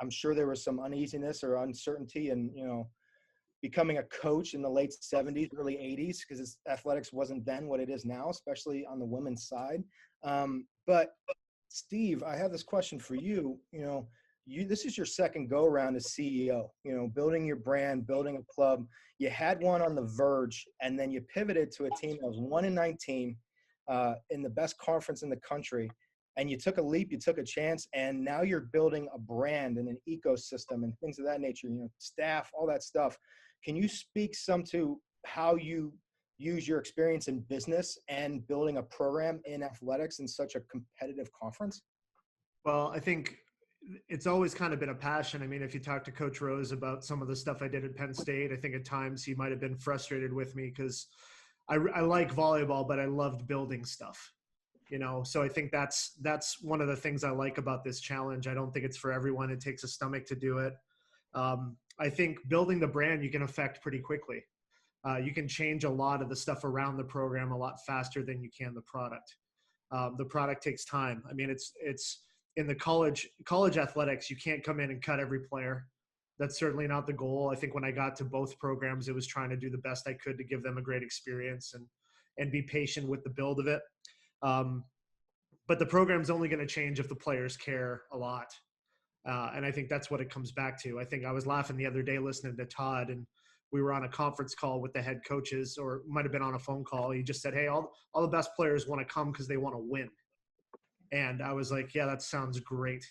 I'm sure there was some uneasiness or uncertainty and, becoming a coach in the late 70s, early 80s, because athletics wasn't then what it is now, especially on the women's side. But Steve, I have this question for you. This is your second go around as CEO, building your brand, building a club. You had one on the verge, and then you pivoted to a team that was 1-19 in the best conference in the country. And you took a leap, you took a chance, and now you're building a brand and an ecosystem and things of that nature, staff, all that stuff. Can you speak some to how you use your experience in business and building a program in athletics in such a competitive conference? Well, I think it's always kind of been a passion. I mean, if you talk to Coach Rose about some of the stuff I did at Penn State, I think at times he might have been frustrated with me because I like volleyball, but I loved building stuff. So I think that's one of the things I like about this challenge. I don't think it's for everyone. It takes a stomach to do it. I think building the brand, you can affect pretty quickly. You can change a lot of the stuff around the program a lot faster than you can the product. The product takes time. I mean, it's in the college athletics, you can't come in and cut every player. That's certainly not the goal. I think when I got to both programs, it was trying to do the best I could to give them a great experience and be patient with the build of it. But the program's only going to change if the players care a lot. And I think that's what it comes back to. I think I was laughing the other day listening to Todd, and we were on a conference call with the head coaches, or might have been on a phone call. He just said, hey, all the best players want to come because they want to win. And I was like, yeah, that sounds great.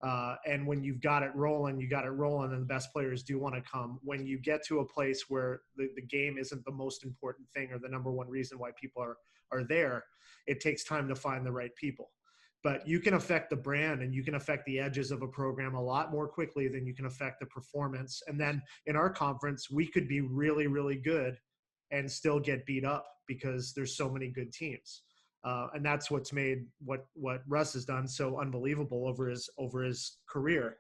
And when you've got it rolling, and the best players do want to come. When you get to a place where the game isn't the most important thing or the number one reason why people are there, it takes time to find the right people. But you can affect the brand and you can affect the edges of a program a lot more quickly than you can affect the performance. And then in our conference, we could be really, really good and still get beat up because there's so many good teams. And that's what's made what Russ has done so unbelievable over his career.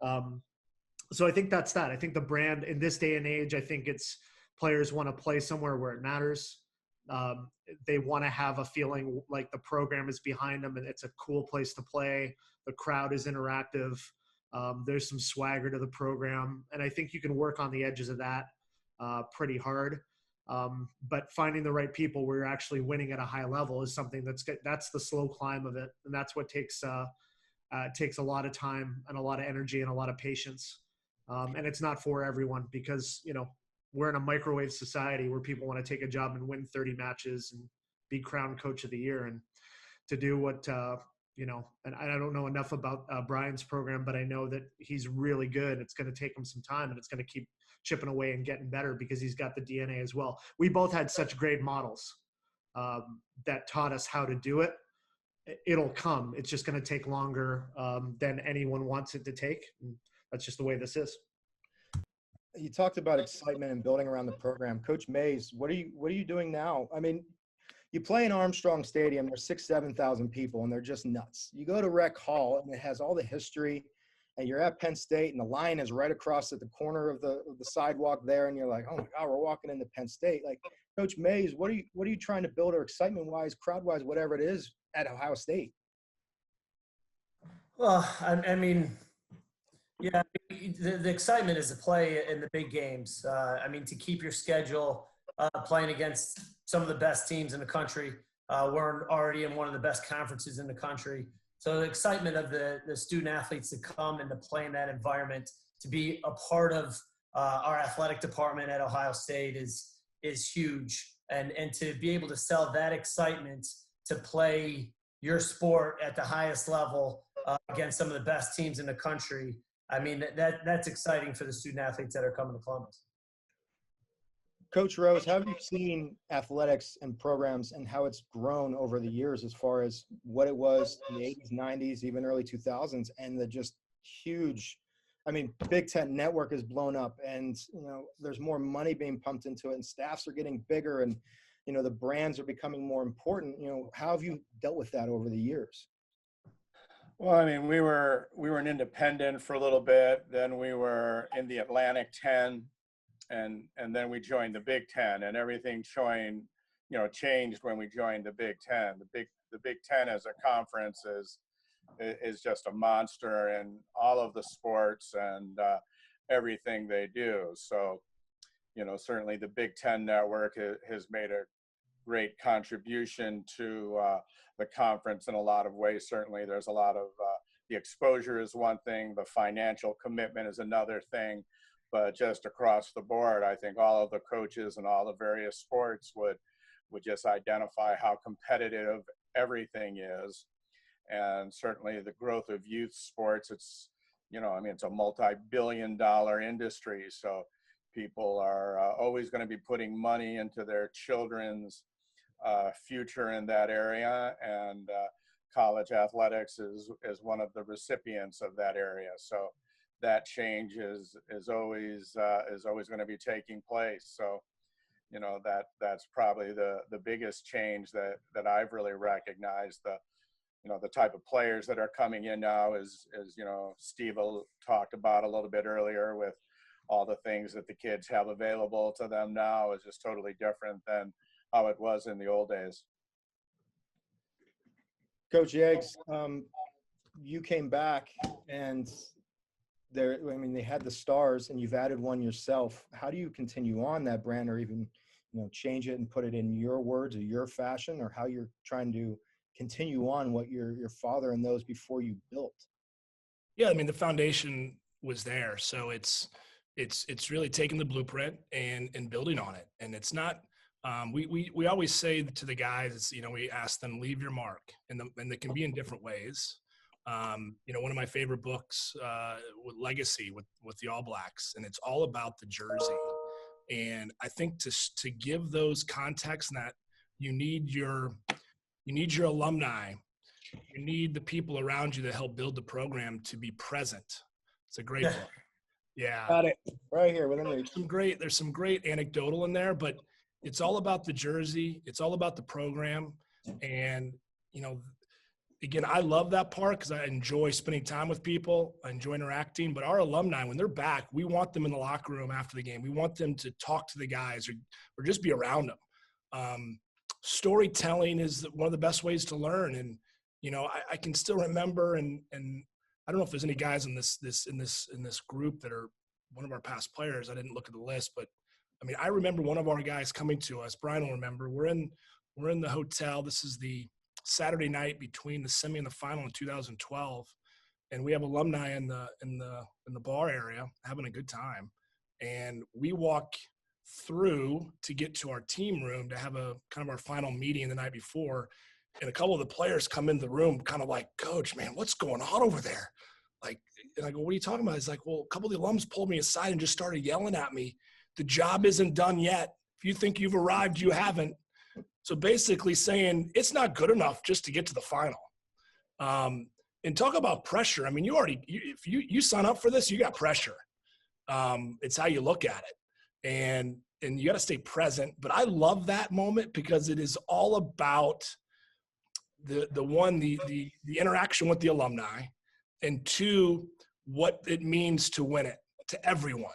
So I think that's that. I think the brand in this day and age, I think it's players want to play somewhere where it matters. They want to have a feeling like the program is behind them and it's a cool place to play. The crowd is interactive. There's some swagger to the program. And I think you can work on the edges of that pretty hard. But finding the right people where you're actually winning at a high level is something that's the slow climb of it. And that's what takes a lot of time and a lot of energy and a lot of patience. And it's not for everyone because, we're in a microwave society where people want to take a job and win 30 matches and be crowned coach of the year. And to do what, and I don't know enough about Brian's program, but I know that he's really good. It's going to take him some time and it's going to keep chipping away and getting better because he's got the DNA as well. We both had such great models that taught us how to do it. It'll come. It's just going to take longer than anyone wants it to take. And that's just the way this is. You talked about excitement and building around the program. Coach Mays, what are you doing now? I mean, you play in Armstrong Stadium, there's 7,000 people, and they're just nuts. You go to Rec Hall, and it has all the history, and you're at Penn State, and the line is right across at the corner of the sidewalk there, and you're like, oh my God, we're walking into Penn State. Like, Coach Mays, what are you trying to build, or excitement-wise, crowd-wise, whatever it is, at Ohio State? Well, I mean, yeah, the excitement is to play in the big games. To keep your schedule playing against some of the best teams in the country. We're already in one of the best conferences in the country. So the excitement of the student athletes to come and to play in that environment, to be a part of our athletic department at Ohio State is huge. and to be able to sell that excitement to play your sport at the highest level against some of the best teams in the country. I mean, that's exciting for the student athletes that are coming to Columbus. Coach Rose, how have you seen athletics and programs and how it's grown over the years as far as what it was in the 80s, 90s, even early 2000s, and the just huge, I mean, Big Ten network is blown up, and, you know, there's more money being pumped into it, and staffs are getting bigger, and, you know, the brands are becoming more important. You know, how have you dealt with that over the years? Well, I mean, we were an independent for a little bit. Then we were in the Atlantic 10, and then we joined the Big Ten, and everything changed when we joined the Big Ten. The Big Ten as a conference is just a monster in all of the sports and everything they do. So, you know, certainly the Big Ten network has made a great contribution to the conference in a lot of ways. Certainly there's a lot of the exposure is one thing, the financial commitment is another thing, but just across the board, I think all of the coaches and all the various sports would just identify how competitive everything is. And certainly the growth of youth sports, it's, you know, I mean, it's a multi-billion-dollar industry. So people are always going to be putting money into their children's future in that area. And college athletics is one of the recipients of that area. So that change is always going to be taking place. So, you know, that's probably the biggest change that I've really recognized. The type of players that are coming in now is you know, Steve talked about a little bit earlier, with all the things that the kids have available to them now is just totally different than how it was in the old days. Coach Yeggs, you came back and they had the stars and you've added one yourself. How do you continue on that brand, or even, you know, change it and put it in your words or your fashion, or how you're trying to continue on what your father and those before you built? Yeah, I mean, the foundation was there. So it's really taking the blueprint and building on it. And it's not, we always say to the guys, you know, we ask them, leave your mark, and they can be in different ways. You know, one of my favorite books, Legacy with the All Blacks, and it's all about the jersey. And I think to give those contexts, that you need your alumni, you need the people around you that help build the program to be present. It's a great book. Yeah. Got it. Right here within reach. There's some great anecdotal in there, but it's all about the jersey. It's all about the program. And, you know, again, I love that part because I enjoy spending time with people. I enjoy interacting. But our alumni, when they're back, we want them in the locker room after the game. We want them to talk to the guys or just be around them. Storytelling is one of the best ways to learn. And, you know, I can still remember, and I don't know if there's any guys in this group that are one of our past players. I didn't look at the list, but I mean, I remember one of our guys coming to us. Brian will remember. We're in the hotel. This is the Saturday night between the semi and the final in 2012, and we have alumni in the bar area having a good time. And we walk through to get to our team room to have a kind of our final meeting the night before. And a couple of the players come into the room kind of like, Coach, man, what's going on over there? Like, and I go, what are you talking about? He's like, well, a couple of the alums pulled me aside and just started yelling at me. The job isn't done yet. If you think you've arrived, you haven't. So basically saying it's not good enough just to get to the final. And talk about pressure. I mean, if you sign up for this, you got pressure. It's how you look at it. And you got to stay present. But I love that moment because it is all about the interaction with the alumni, and two, what it means to win it to everyone.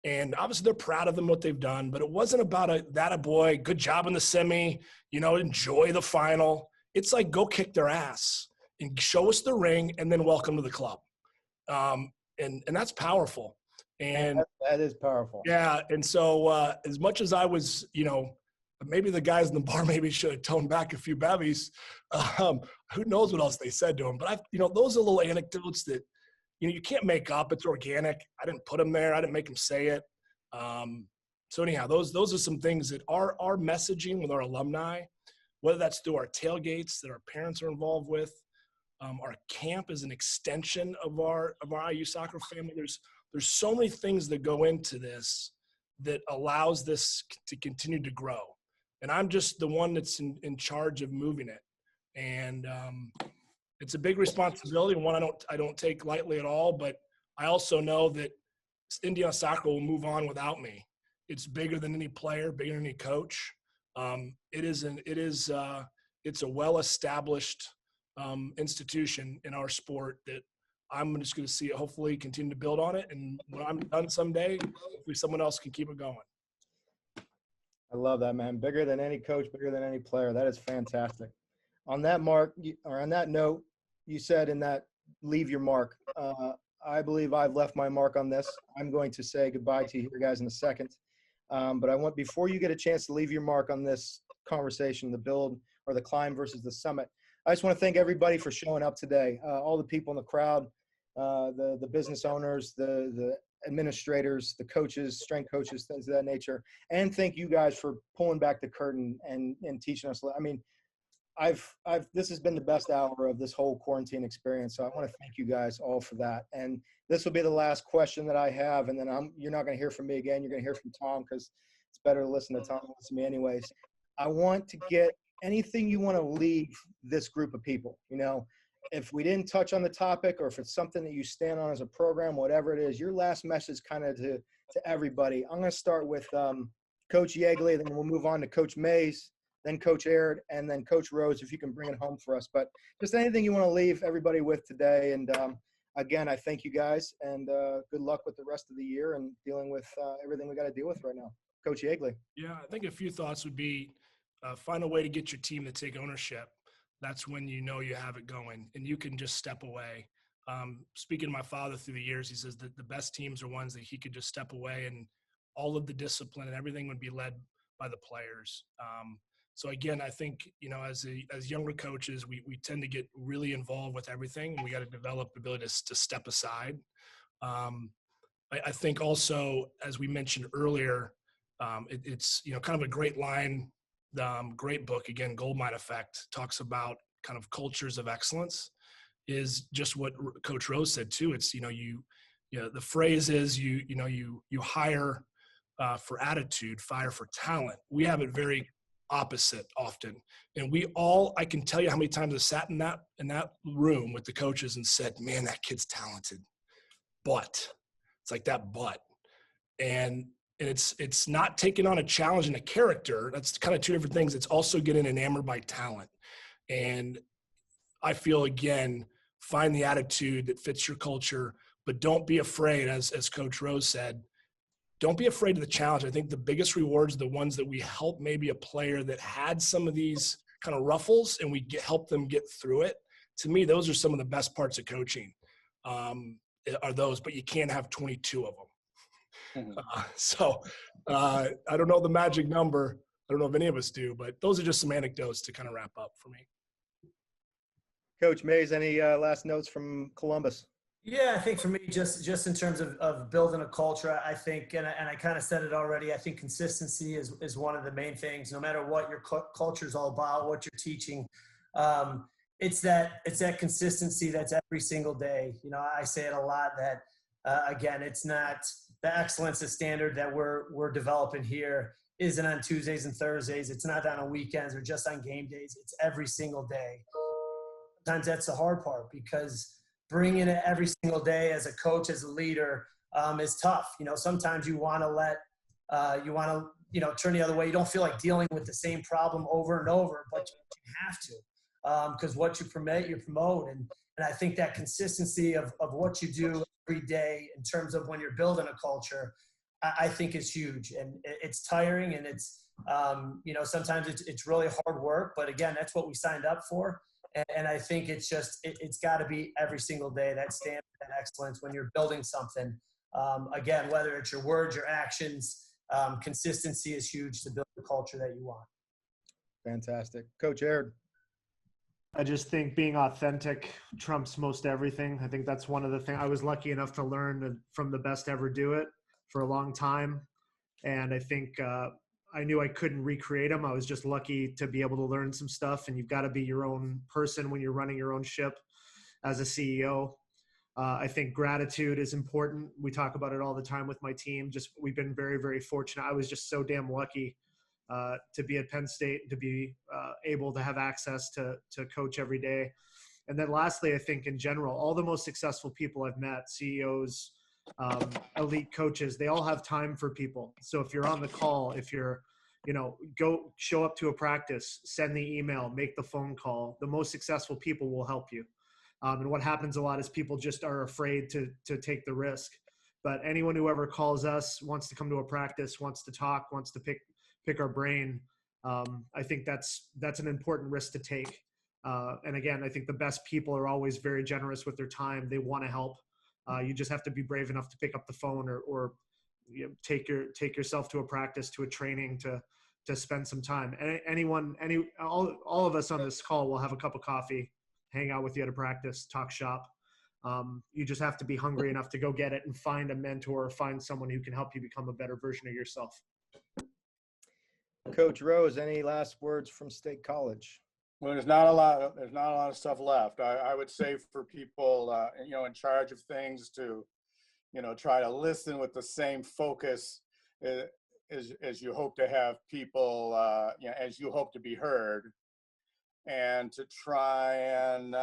And obviously they're proud of them, what they've done, but it wasn't about a boy, good job in the semi, you know, enjoy the final. It's like, go kick their ass and show us the ring and then welcome to the club. And that's powerful. And that is powerful. Yeah. And so as much as I was, you know, maybe the guys in the bar maybe should have toned back a few bevies. Who knows what else they said to him, but those are little anecdotes that, you know, you can't make up. It's organic. I didn't put them there. I didn't make them say it. So anyhow, those are some things that our messaging with our alumni, whether that's through our tailgates that our parents are involved with, our camp is an extension of our IU soccer family. There's so many things that go into this that allows this to continue to grow. And I'm just the one that's in charge of moving it. And it's a big responsibility, and one I don't take lightly at all. But I also know that Indiana soccer will move on without me. It's bigger than any player, bigger than any coach. It's a well-established institution in our sport that I'm just going to see it hopefully continue to build on it. And when I'm done someday, hopefully someone else can keep it going. I love that, man. Bigger than any coach, bigger than any player. That is fantastic. On that mark, or on that note, you said in that leave your mark. I believe I've left my mark on this. I'm going to say goodbye to you here, guys, in a second. But before you get a chance to leave your mark on this conversation, the build or the climb versus the summit, I just want to thank everybody for showing up today. All the people in the crowd, the business owners, the administrators, the coaches, strength coaches, things of that nature. And thank you guys for pulling back the curtain and teaching us. I mean, this has been the best hour of this whole quarantine experience. So I want to thank you guys all for that. And this will be the last question that I have. And then you're not going to hear from me again. You're going to hear from Tom, because it's better to listen to Tom than listen to me anyways. I want to get anything you want to leave this group of people. You know, if we didn't touch on the topic, or if it's something that you stand on as a program, whatever it is, your last message kind of to everybody. I'm going to start with Coach Yeagley, then we'll move on to Coach Mays, then Coach Aird, and then Coach Rose, if you can bring it home for us. But just anything you want to leave everybody with today. And again, I thank you guys, and good luck with the rest of the year and dealing with everything we got to deal with right now. Coach Yeagley. Yeah, I think a few thoughts would be find a way to get your team to take ownership. That's when you know you have it going, and you can just step away. Speaking to my father through the years, he says that the best teams are ones that he could just step away, and all of the discipline and everything would be led by the players. So again, I think, you know, as younger coaches, we tend to get really involved with everything, and we got to develop the ability to step aside. I think also, as we mentioned earlier, it's, you know, kind of a great line, great book, again, Goldmine Effect, talks about kind of cultures of excellence, is just what Coach Rose said too. It's, you know, the phrase is you hire for attitude, fire for talent. We have it very opposite often. And I can tell you how many times I sat in that room with the coaches and said, man, that kid's talented, but it's like that, and it's not taking on a challenge and a character. That's kind of two different things. It's also getting enamored by talent. And I feel, again, find the attitude that fits your culture, but don't be afraid, as Coach Rose said, don't be afraid of the challenge. I think the biggest rewards are the ones that we help maybe a player that had some of these kind of ruffles, and we help them get through it. To me, those are some of the best parts of coaching, are those, but you can't have 22 of them. I don't know the magic number. I don't know if any of us do, but those are just some anecdotes to kind of wrap up for me. Coach Mays, any last notes from Columbus? Yeah, I think for me, just in terms of building a culture, I think, and I kind of said it already, I think consistency is one of the main things. No matter what your culture is all about, what you're teaching, it's that consistency that's every single day. You know, I say it a lot that, again, it's not the excellence of standard that we're developing here isn't on Tuesdays and Thursdays. It's not on weekends or just on game days. It's every single day. Sometimes that's the hard part, because bringing it every single day as a coach, as a leader, is tough. You know, sometimes you want to turn the other way. You don't feel like dealing with the same problem over and over, but you have to, because what you promote, you promote. And I think that consistency of what you do every day in terms of when you're building a culture, I think is huge. And it's tiring, and it's, sometimes it's really hard work, but again, that's what we signed up for. And I think it's got to be every single day, that standard and excellence when you're building something. Again, whether it's your words, your actions, consistency is huge to build the culture that you want. Fantastic. Coach Aird. I just think being authentic trumps most everything. I think that's one of the things I was lucky enough to learn from the best ever do it for a long time. And I think I knew I couldn't recreate them. I was just lucky to be able to learn some stuff. And you've got to be your own person when you're running your own ship as a CEO. I think gratitude is important. We talk about it all the time with my team. Just we've been very, very fortunate. I was just so damn lucky to be at Penn State, to be able to have access to coach every day. And then lastly, I think in general, all the most successful people I've met, CEOs, elite coaches, they all have time for people. So if you're on the call, if you're, go show up to a practice, send the email, make the phone call, the most successful people will help you. And what happens a lot is people just are afraid to take the risk. But anyone who ever calls us, wants to come to a practice, wants to talk, wants to pick our brain, I think that's an important risk to take. And again, I think the best people are always very generous with their time. They want to help. You just have to be brave enough to pick up the phone or take yourself to a practice, to a training, to spend some time. All of us on this call will have a cup of coffee, hang out with you at a practice, talk shop. You just have to be hungry enough to go get it and find a mentor or find someone who can help you become a better version of yourself. Coach Rose, any last words from State College? Well, there's not a lot of stuff left. I would say for people, in charge of things to, try to listen with the same focus as you hope to have people, as you hope to be heard, and to try and,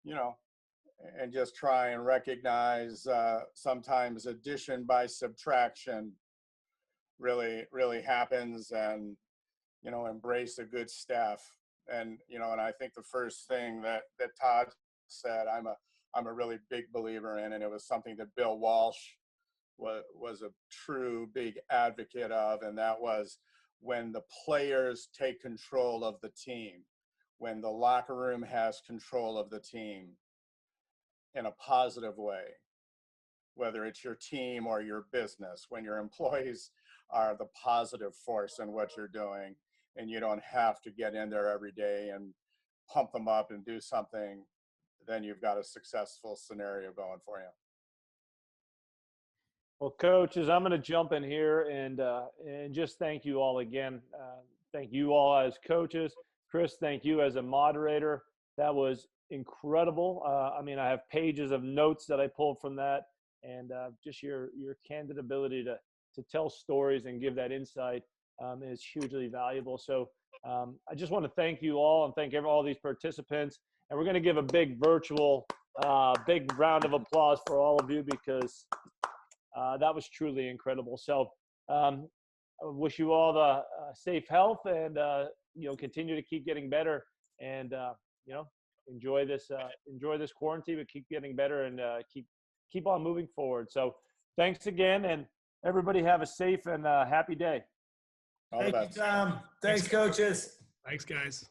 and just try and recognize sometimes addition by subtraction really happens, and embrace a good staff. And and I think the first thing that Todd said, I'm a really big believer in, and it was something that Bill Walsh was a true big advocate of, and that was when the players take control of the team, when the locker room has control of the team in a positive way, whether it's your team or your business, when your employees are the positive force in what you're doing, and you don't have to get in there every day and pump them up and do something, then you've got a successful scenario going for you. Well, coaches, I'm going to jump in here and just thank you all again. Thank you all as coaches. Chris, thank you as a moderator. That was incredible. I have pages of notes that I pulled from that, and just your candid ability to tell stories and give that insight is hugely valuable. So I just want to thank you all and thank all these participants. And we're going to give a big virtual, big round of applause for all of you, because that was truly incredible. So I wish you all the safe health, and continue to keep getting better, and enjoy this quarantine, but keep getting better, and keep on moving forward. So thanks again, and everybody have a safe and happy day. Thank you, Tom. Thanks, coaches. Thanks, guys.